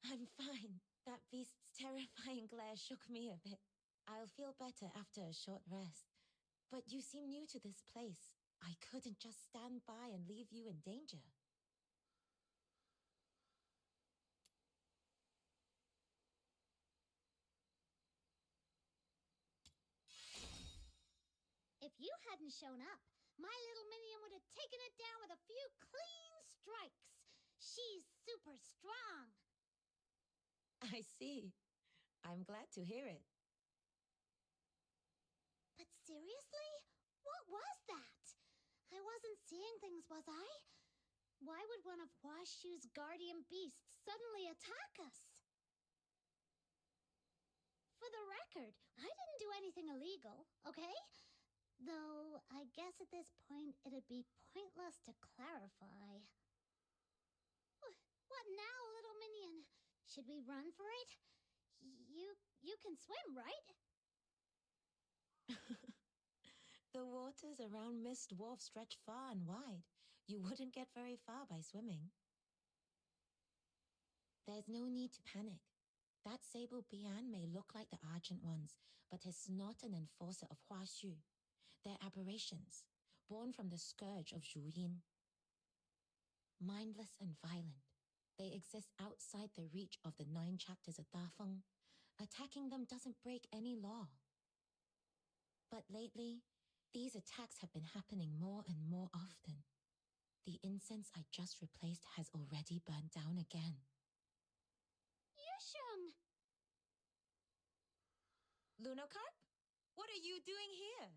I'm fine. That beast's terrifying glare shook me a bit. I'll feel better after a short rest. But you seem new to this place. I couldn't just stand by and leave you in danger. If you hadn't shown up, my little minion would have taken it down with a few clean strikes. She's super strong. I see. I'm glad to hear it. But seriously? What was that? I wasn't seeing things, was I? Why would one of Huashu's guardian beasts suddenly attack us? For the record, I didn't do anything illegal, okay? Though, I guess at this point it'd be pointless to clarify. What now, little minion? Should we run for it? You can swim, right? The waters around Mist Wharf stretch far and wide. You wouldn't get very far by swimming. There's no need to panic. That Sable Bian may look like the Argent ones, but is not an enforcer of Huashu. They're aberrations, born from the scourge of Zhuyin. Mindless and violent, they exist outside the reach of the 9 chapters of Dafeng. Attacking them doesn't break any law. But lately, these attacks have been happening more and more often. The incense I just replaced has already burned down again. Yusheng! Lunocarp? What are you doing here?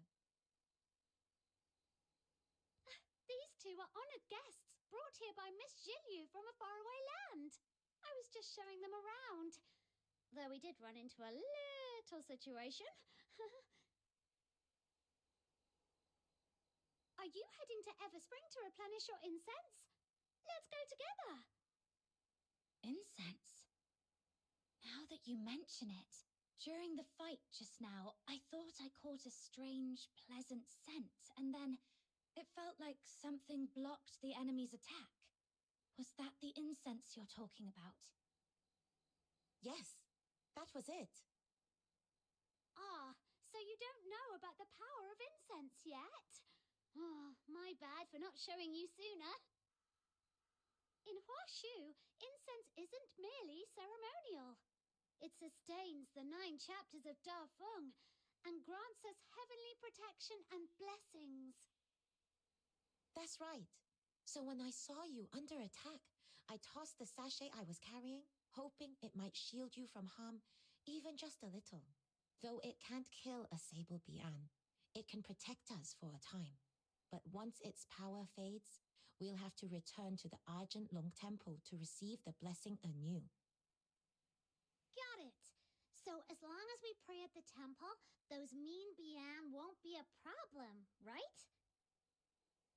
These two are honored guests, brought here by Miss Zhilyu from a faraway land. I was just showing them around. Though we did run into a little situation. Are you heading to Everspring to replenish your incense? Let's go together. Incense? Now that you mention it, during the fight just now, I thought I caught a strange, pleasant scent, and then it felt like something blocked the enemy's attack. Was that the incense you're talking about? Yes, that was it. Ah, so you don't know about the power of incense yet? Oh, my bad for not showing you sooner. In Huashu, incense isn't merely ceremonial. It sustains the 9 chapters of Dafeng and grants us heavenly protection and blessings. That's right. So when I saw you under attack, I tossed the sachet I was carrying, hoping it might shield you from harm, even just a little. Though it can't kill a Sable Bian, it can protect us for a time. But once its power fades, we'll have to return to the Argent Long Temple to receive the blessing anew. Got it. So as long as we pray at the temple, those mean Bian won't be a problem, right?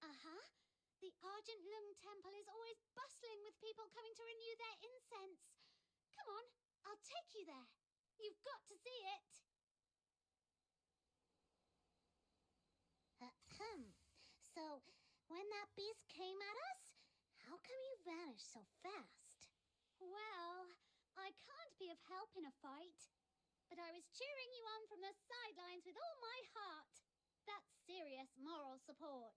Uh-huh. The Argent Lung Temple is always bustling with people coming to renew their incense. Come on, I'll take you there. You've got to see it. Ahem. So, when that beast came at us, how come you vanished so fast? Well, I can't be of help in a fight, but I was cheering you on from the sidelines with all my heart. That's serious moral support.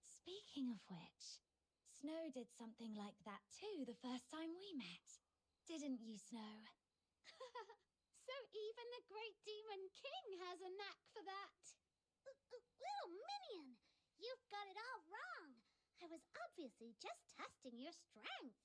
Speaking of which, Snow did something like that too the first time we met. Didn't you, Snow? So even the great demon king has a knack for that. Little minion, you've got it all wrong. I was obviously just testing your strength.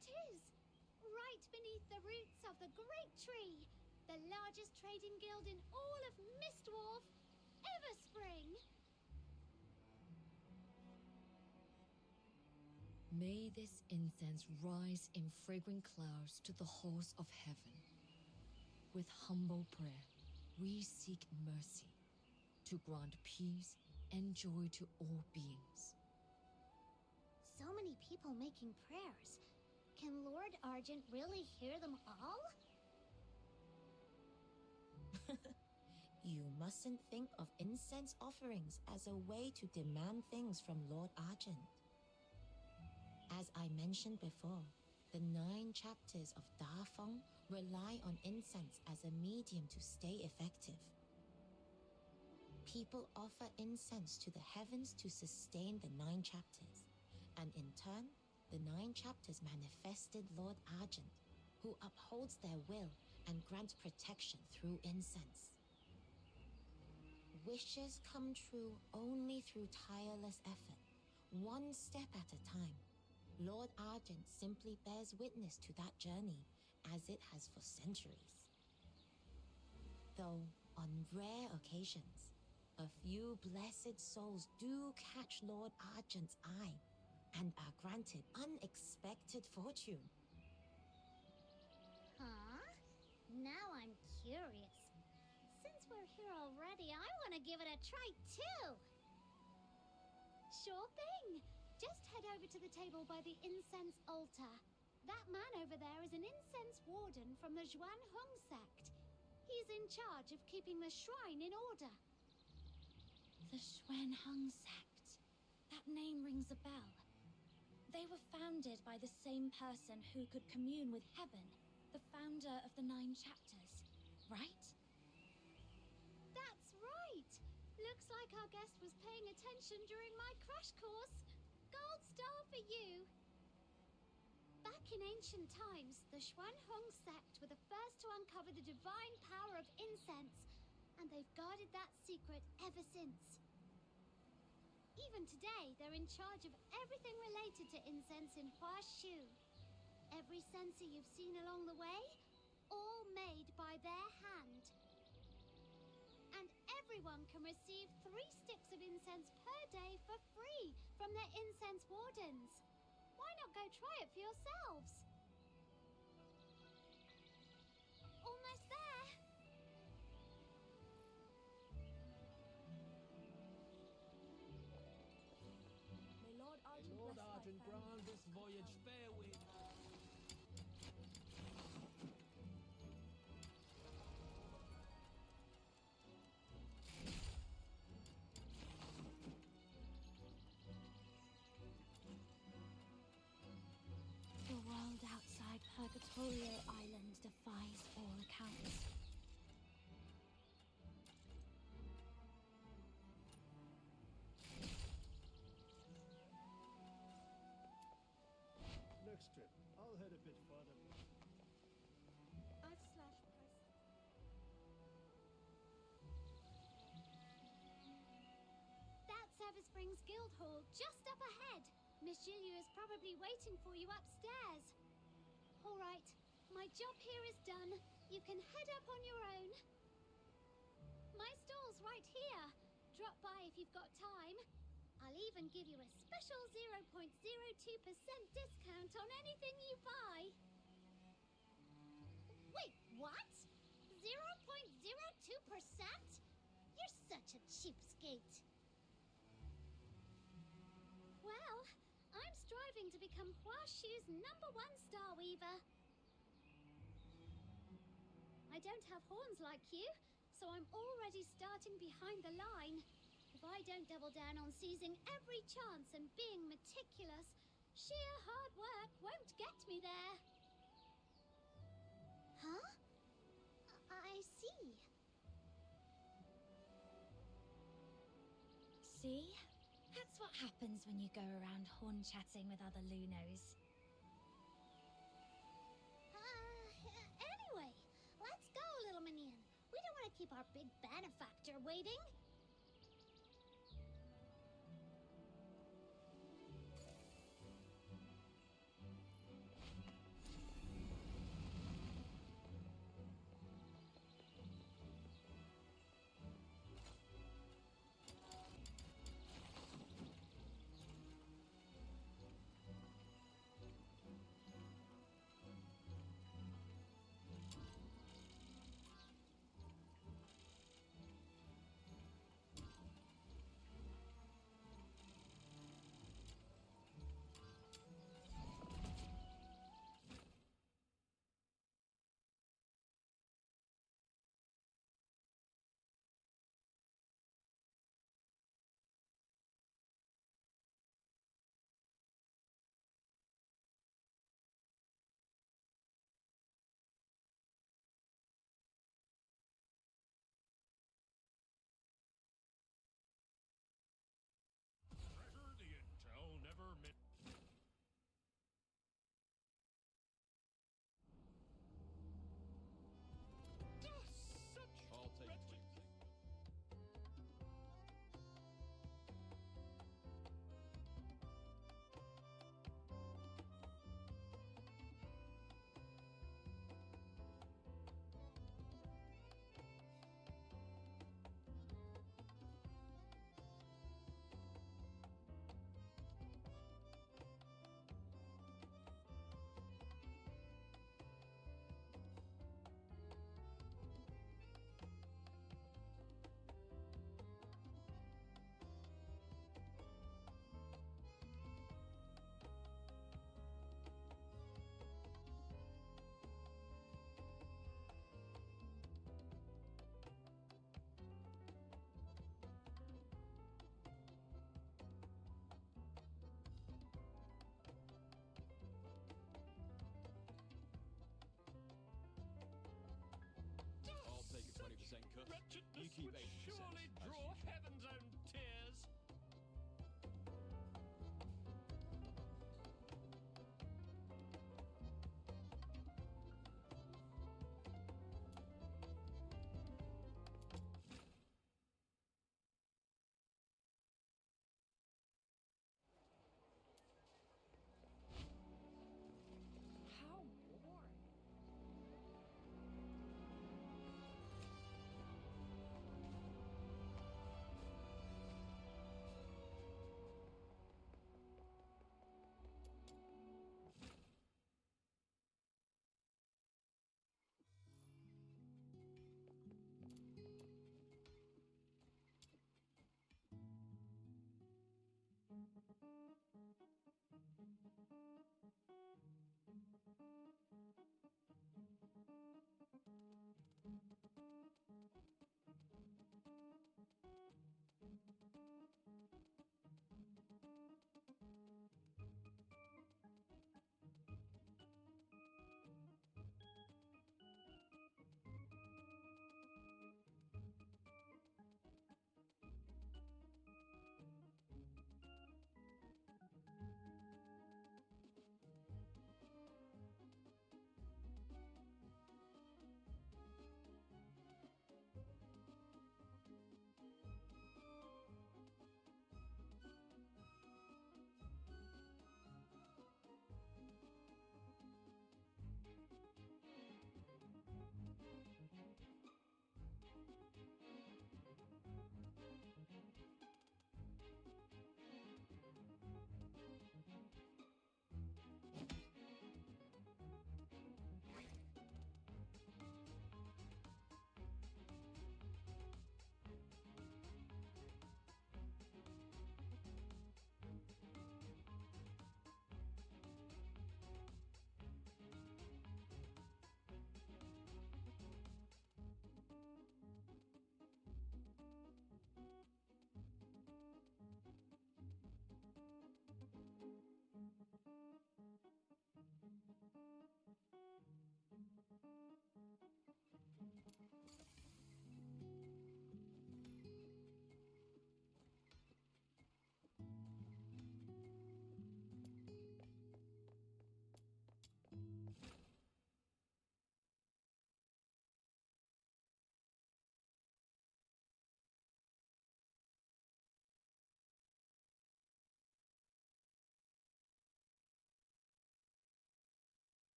it is! Right beneath the roots of the Great Tree, the largest trading guild in all of Mistwolf, Everspring! May this incense rise in fragrant clouds to the halls of heaven. With humble prayer, we seek mercy to grant peace and joy to all beings. So many people making prayers. Can Lord Argent really hear them all? You mustn't think of incense offerings as a way to demand things from Lord Argent. As I mentioned before, the 9 chapters of Dafeng rely on incense as a medium to stay effective. People offer incense to the heavens to sustain the 9 chapters, and in turn, the 9 chapters manifested Lord Argent, who upholds their will and grants protection through incense. Wishes come true only through tireless effort, one step at a time. Lord Argent simply bears witness to that journey, as it has for centuries. Though, on rare occasions, a few blessed souls do catch Lord Argent's eye and are granted unexpected fortune. Huh? Now I'm curious. Since we're here already, I want to give it a try too! Sure thing! Just head over to the table by the incense altar. That man over there is an incense warden from the Zhuan Hong sect. He's in charge of keeping the shrine in order. The Xuan Hung sect. That name rings a bell. They were founded by the same person who could commune with heaven, the founder of the 9 chapters, right? That's right! Looks like our guest was paying attention during my crash course. Gold star for you! Back in ancient times, the Xuan Hong sect were the first to uncover the divine power of incense, and they've guarded that secret ever since. Even today, they're in charge of everything related to incense in Huashu. Every censer you've seen along the way, all made by their hand. And everyone can receive 3 sticks of incense per day for free from their incense wardens. Why not go try it for yourselves? Almost there! May Lord Argent Lord bless thy Argent family. grant this voyage fair wind. The world outside Purgatorio Island defies all accounts. Next trip, I'll head a bit further. I've slashed prices. That's Everspring's Guild Hall, just up ahead. Miss Julia is probably waiting for you upstairs. All right, my job here is done. You can head up on your own. My stall's right here. Drop by if you've got time. I'll even give you a special 0.02% discount on anything you buy. Wait, what? 0.02%? You're such a cheapskate. Well, I'm striving to become Huashu's #1 star weaver. I don't have horns like you, so I'm already starting behind the line. If I don't double down on seizing every chance and being meticulous, sheer hard work won't get me there. Huh? I see. See? That's what happens when you go around horn chatting with other Lunos. Anyway, let's go, little minion. We don't want to keep our big benefactor waiting. wretchedness keep would 80%, surely as draw usual. heaven's own tears. How boring.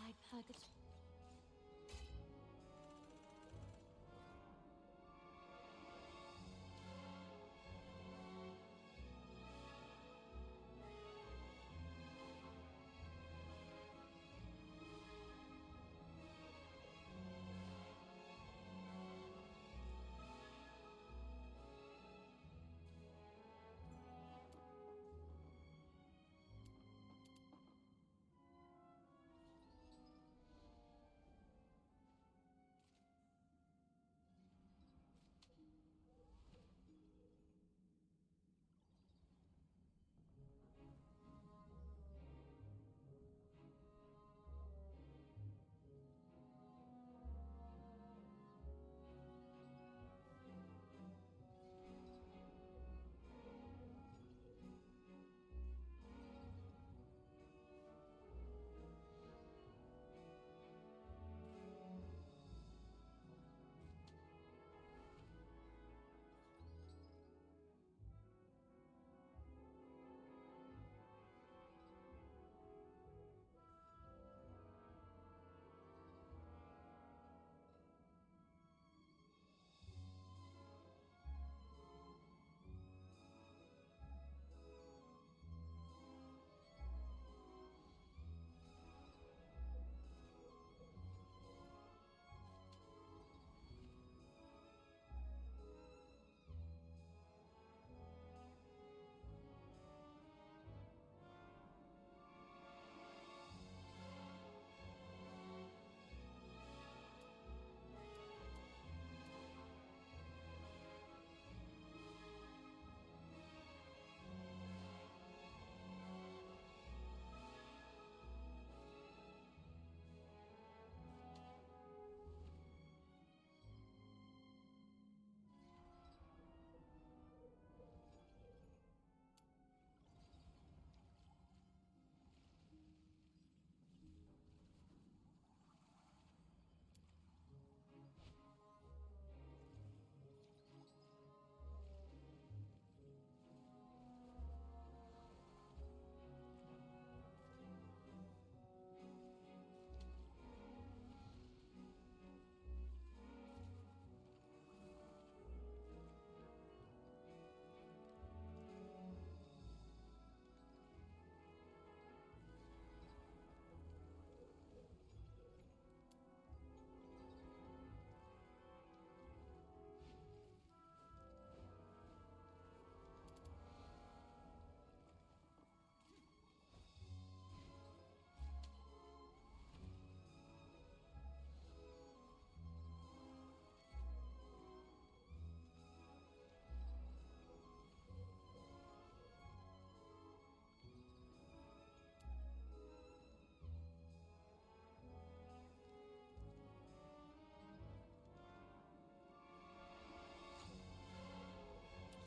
outside purgatory.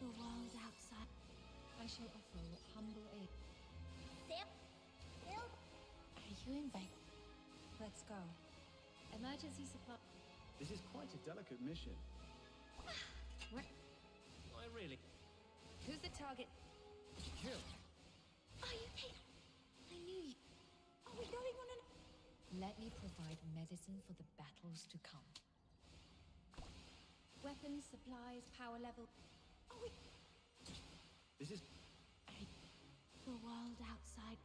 The world outside. I shall offer what humble aid. Zip, Bill, Are you invited? Let's go. Emergency supply. This is quite a delicate mission. What? I really. Who's the target? Kill. Are you Peter? I knew you. Are we going on an... Let me provide medicine for the battles to come. Weapons, supplies, power level. Are we... This is... The world outside.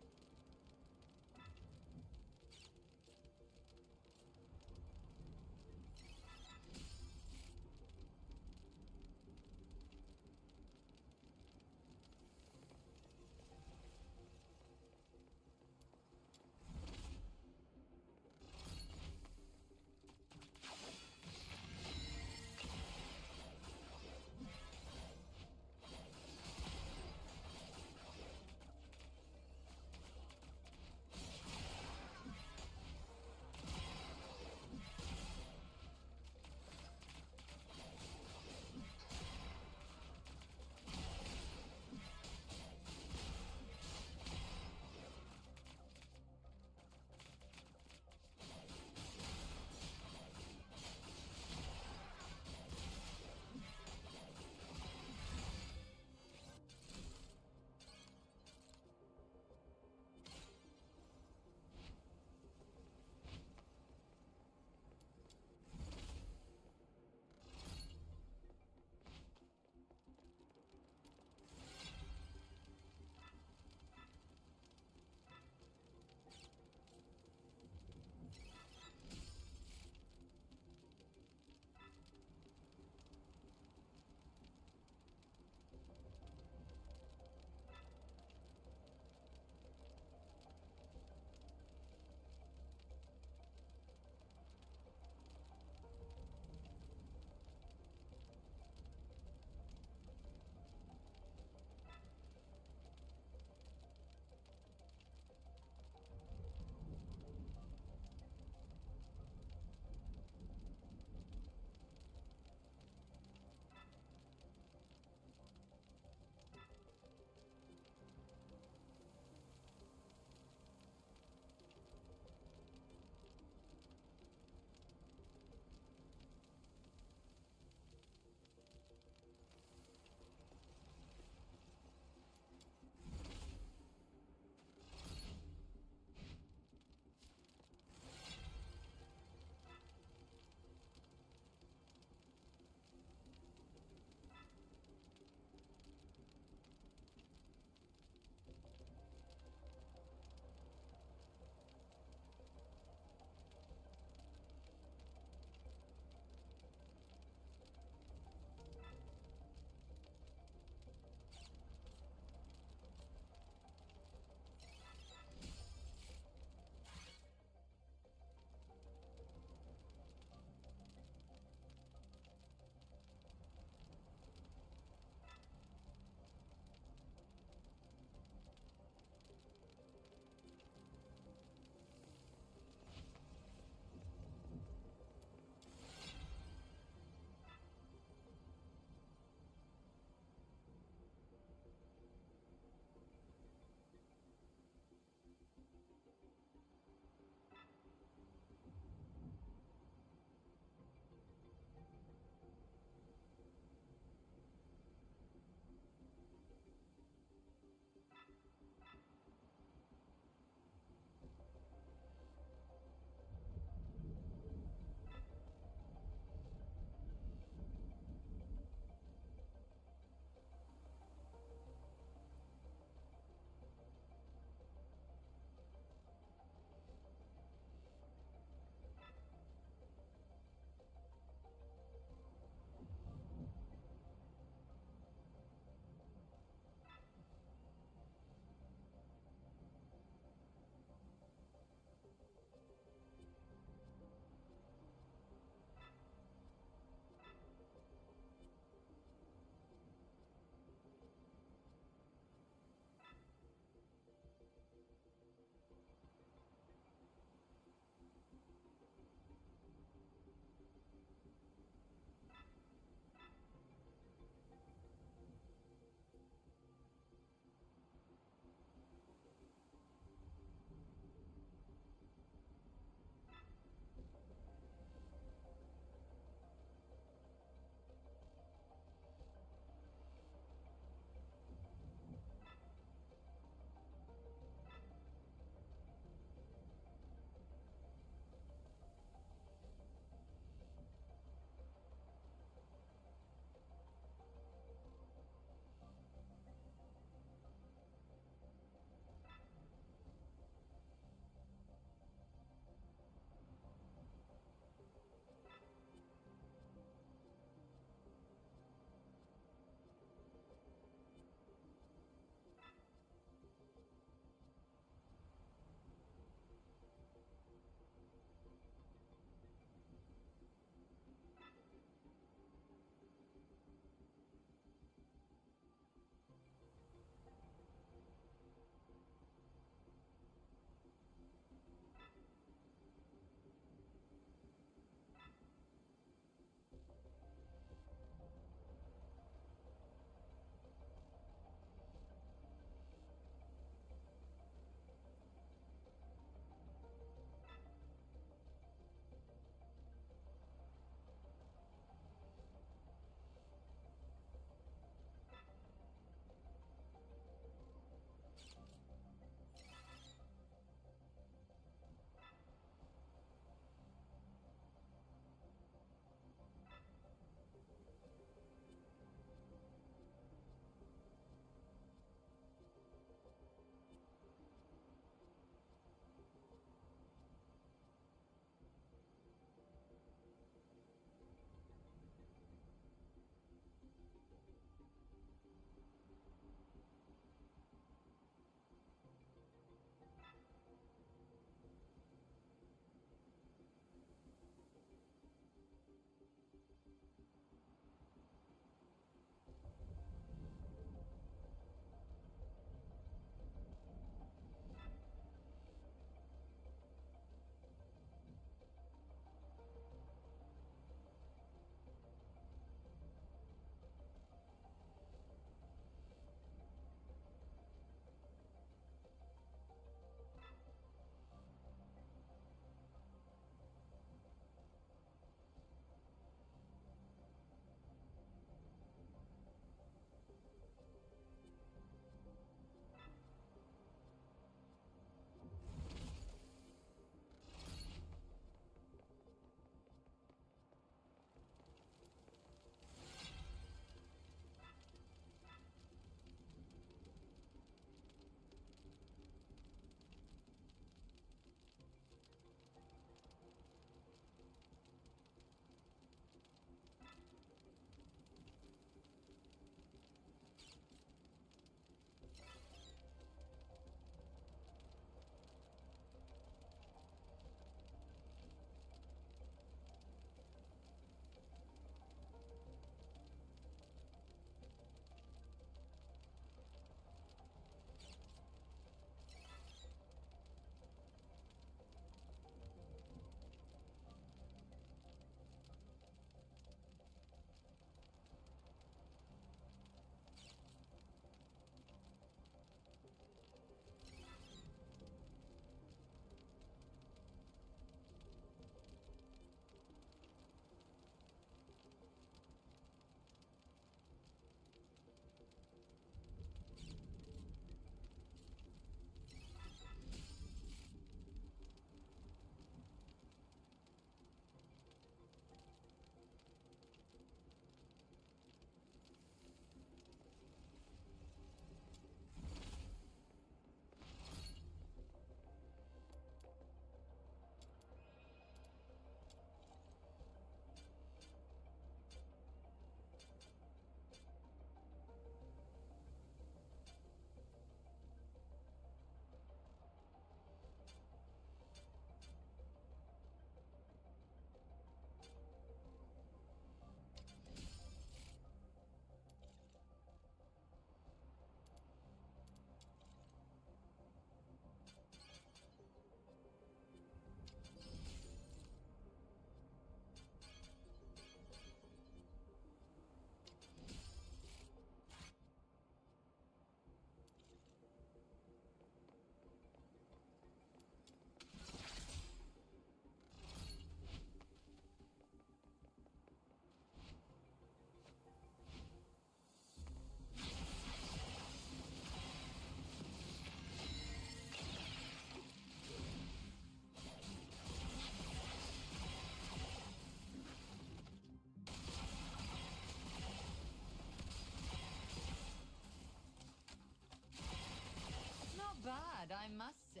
lad, I must say.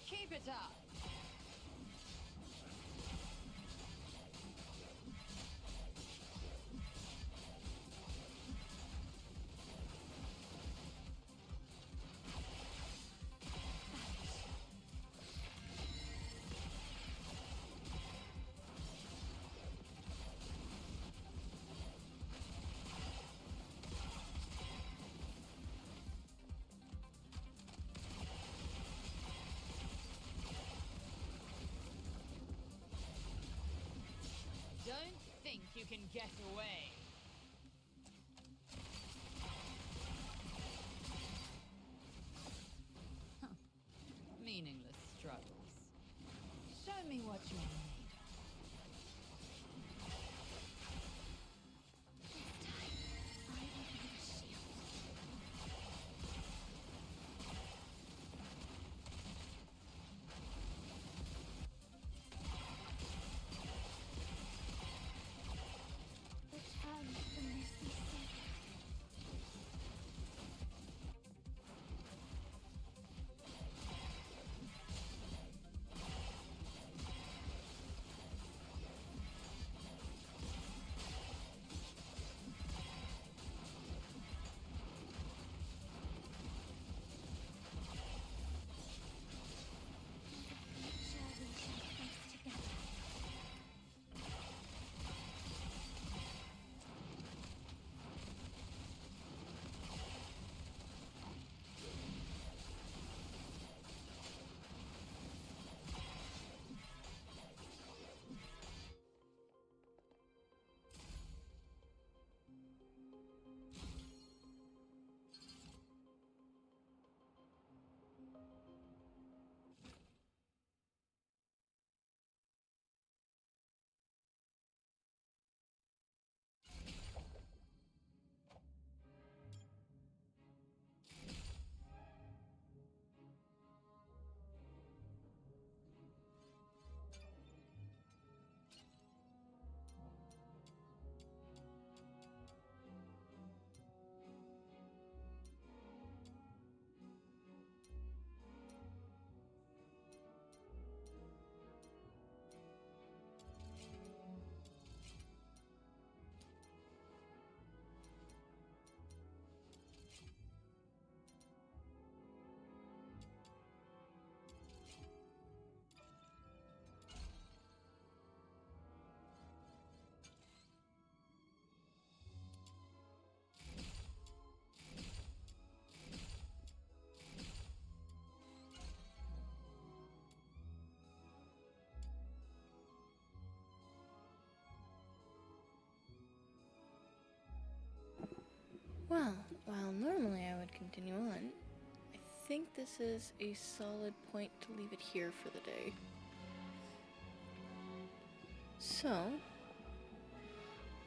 Keep it up. Don't think you can get away. Huh. Meaningless struggles. Show me what you're made of. Well, while normally I would continue on, I think this is a solid point to leave it here for the day. So,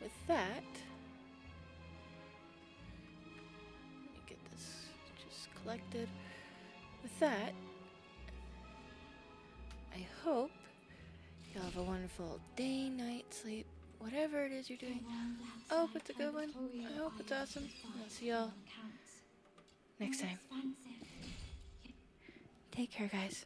with that, let me get this just collected. With that, I hope you'll have a wonderful day, night, sleep, whatever it is you're doing. I hope it's a good one. I hope it's awesome. I'll see y'all next time. Take care, guys.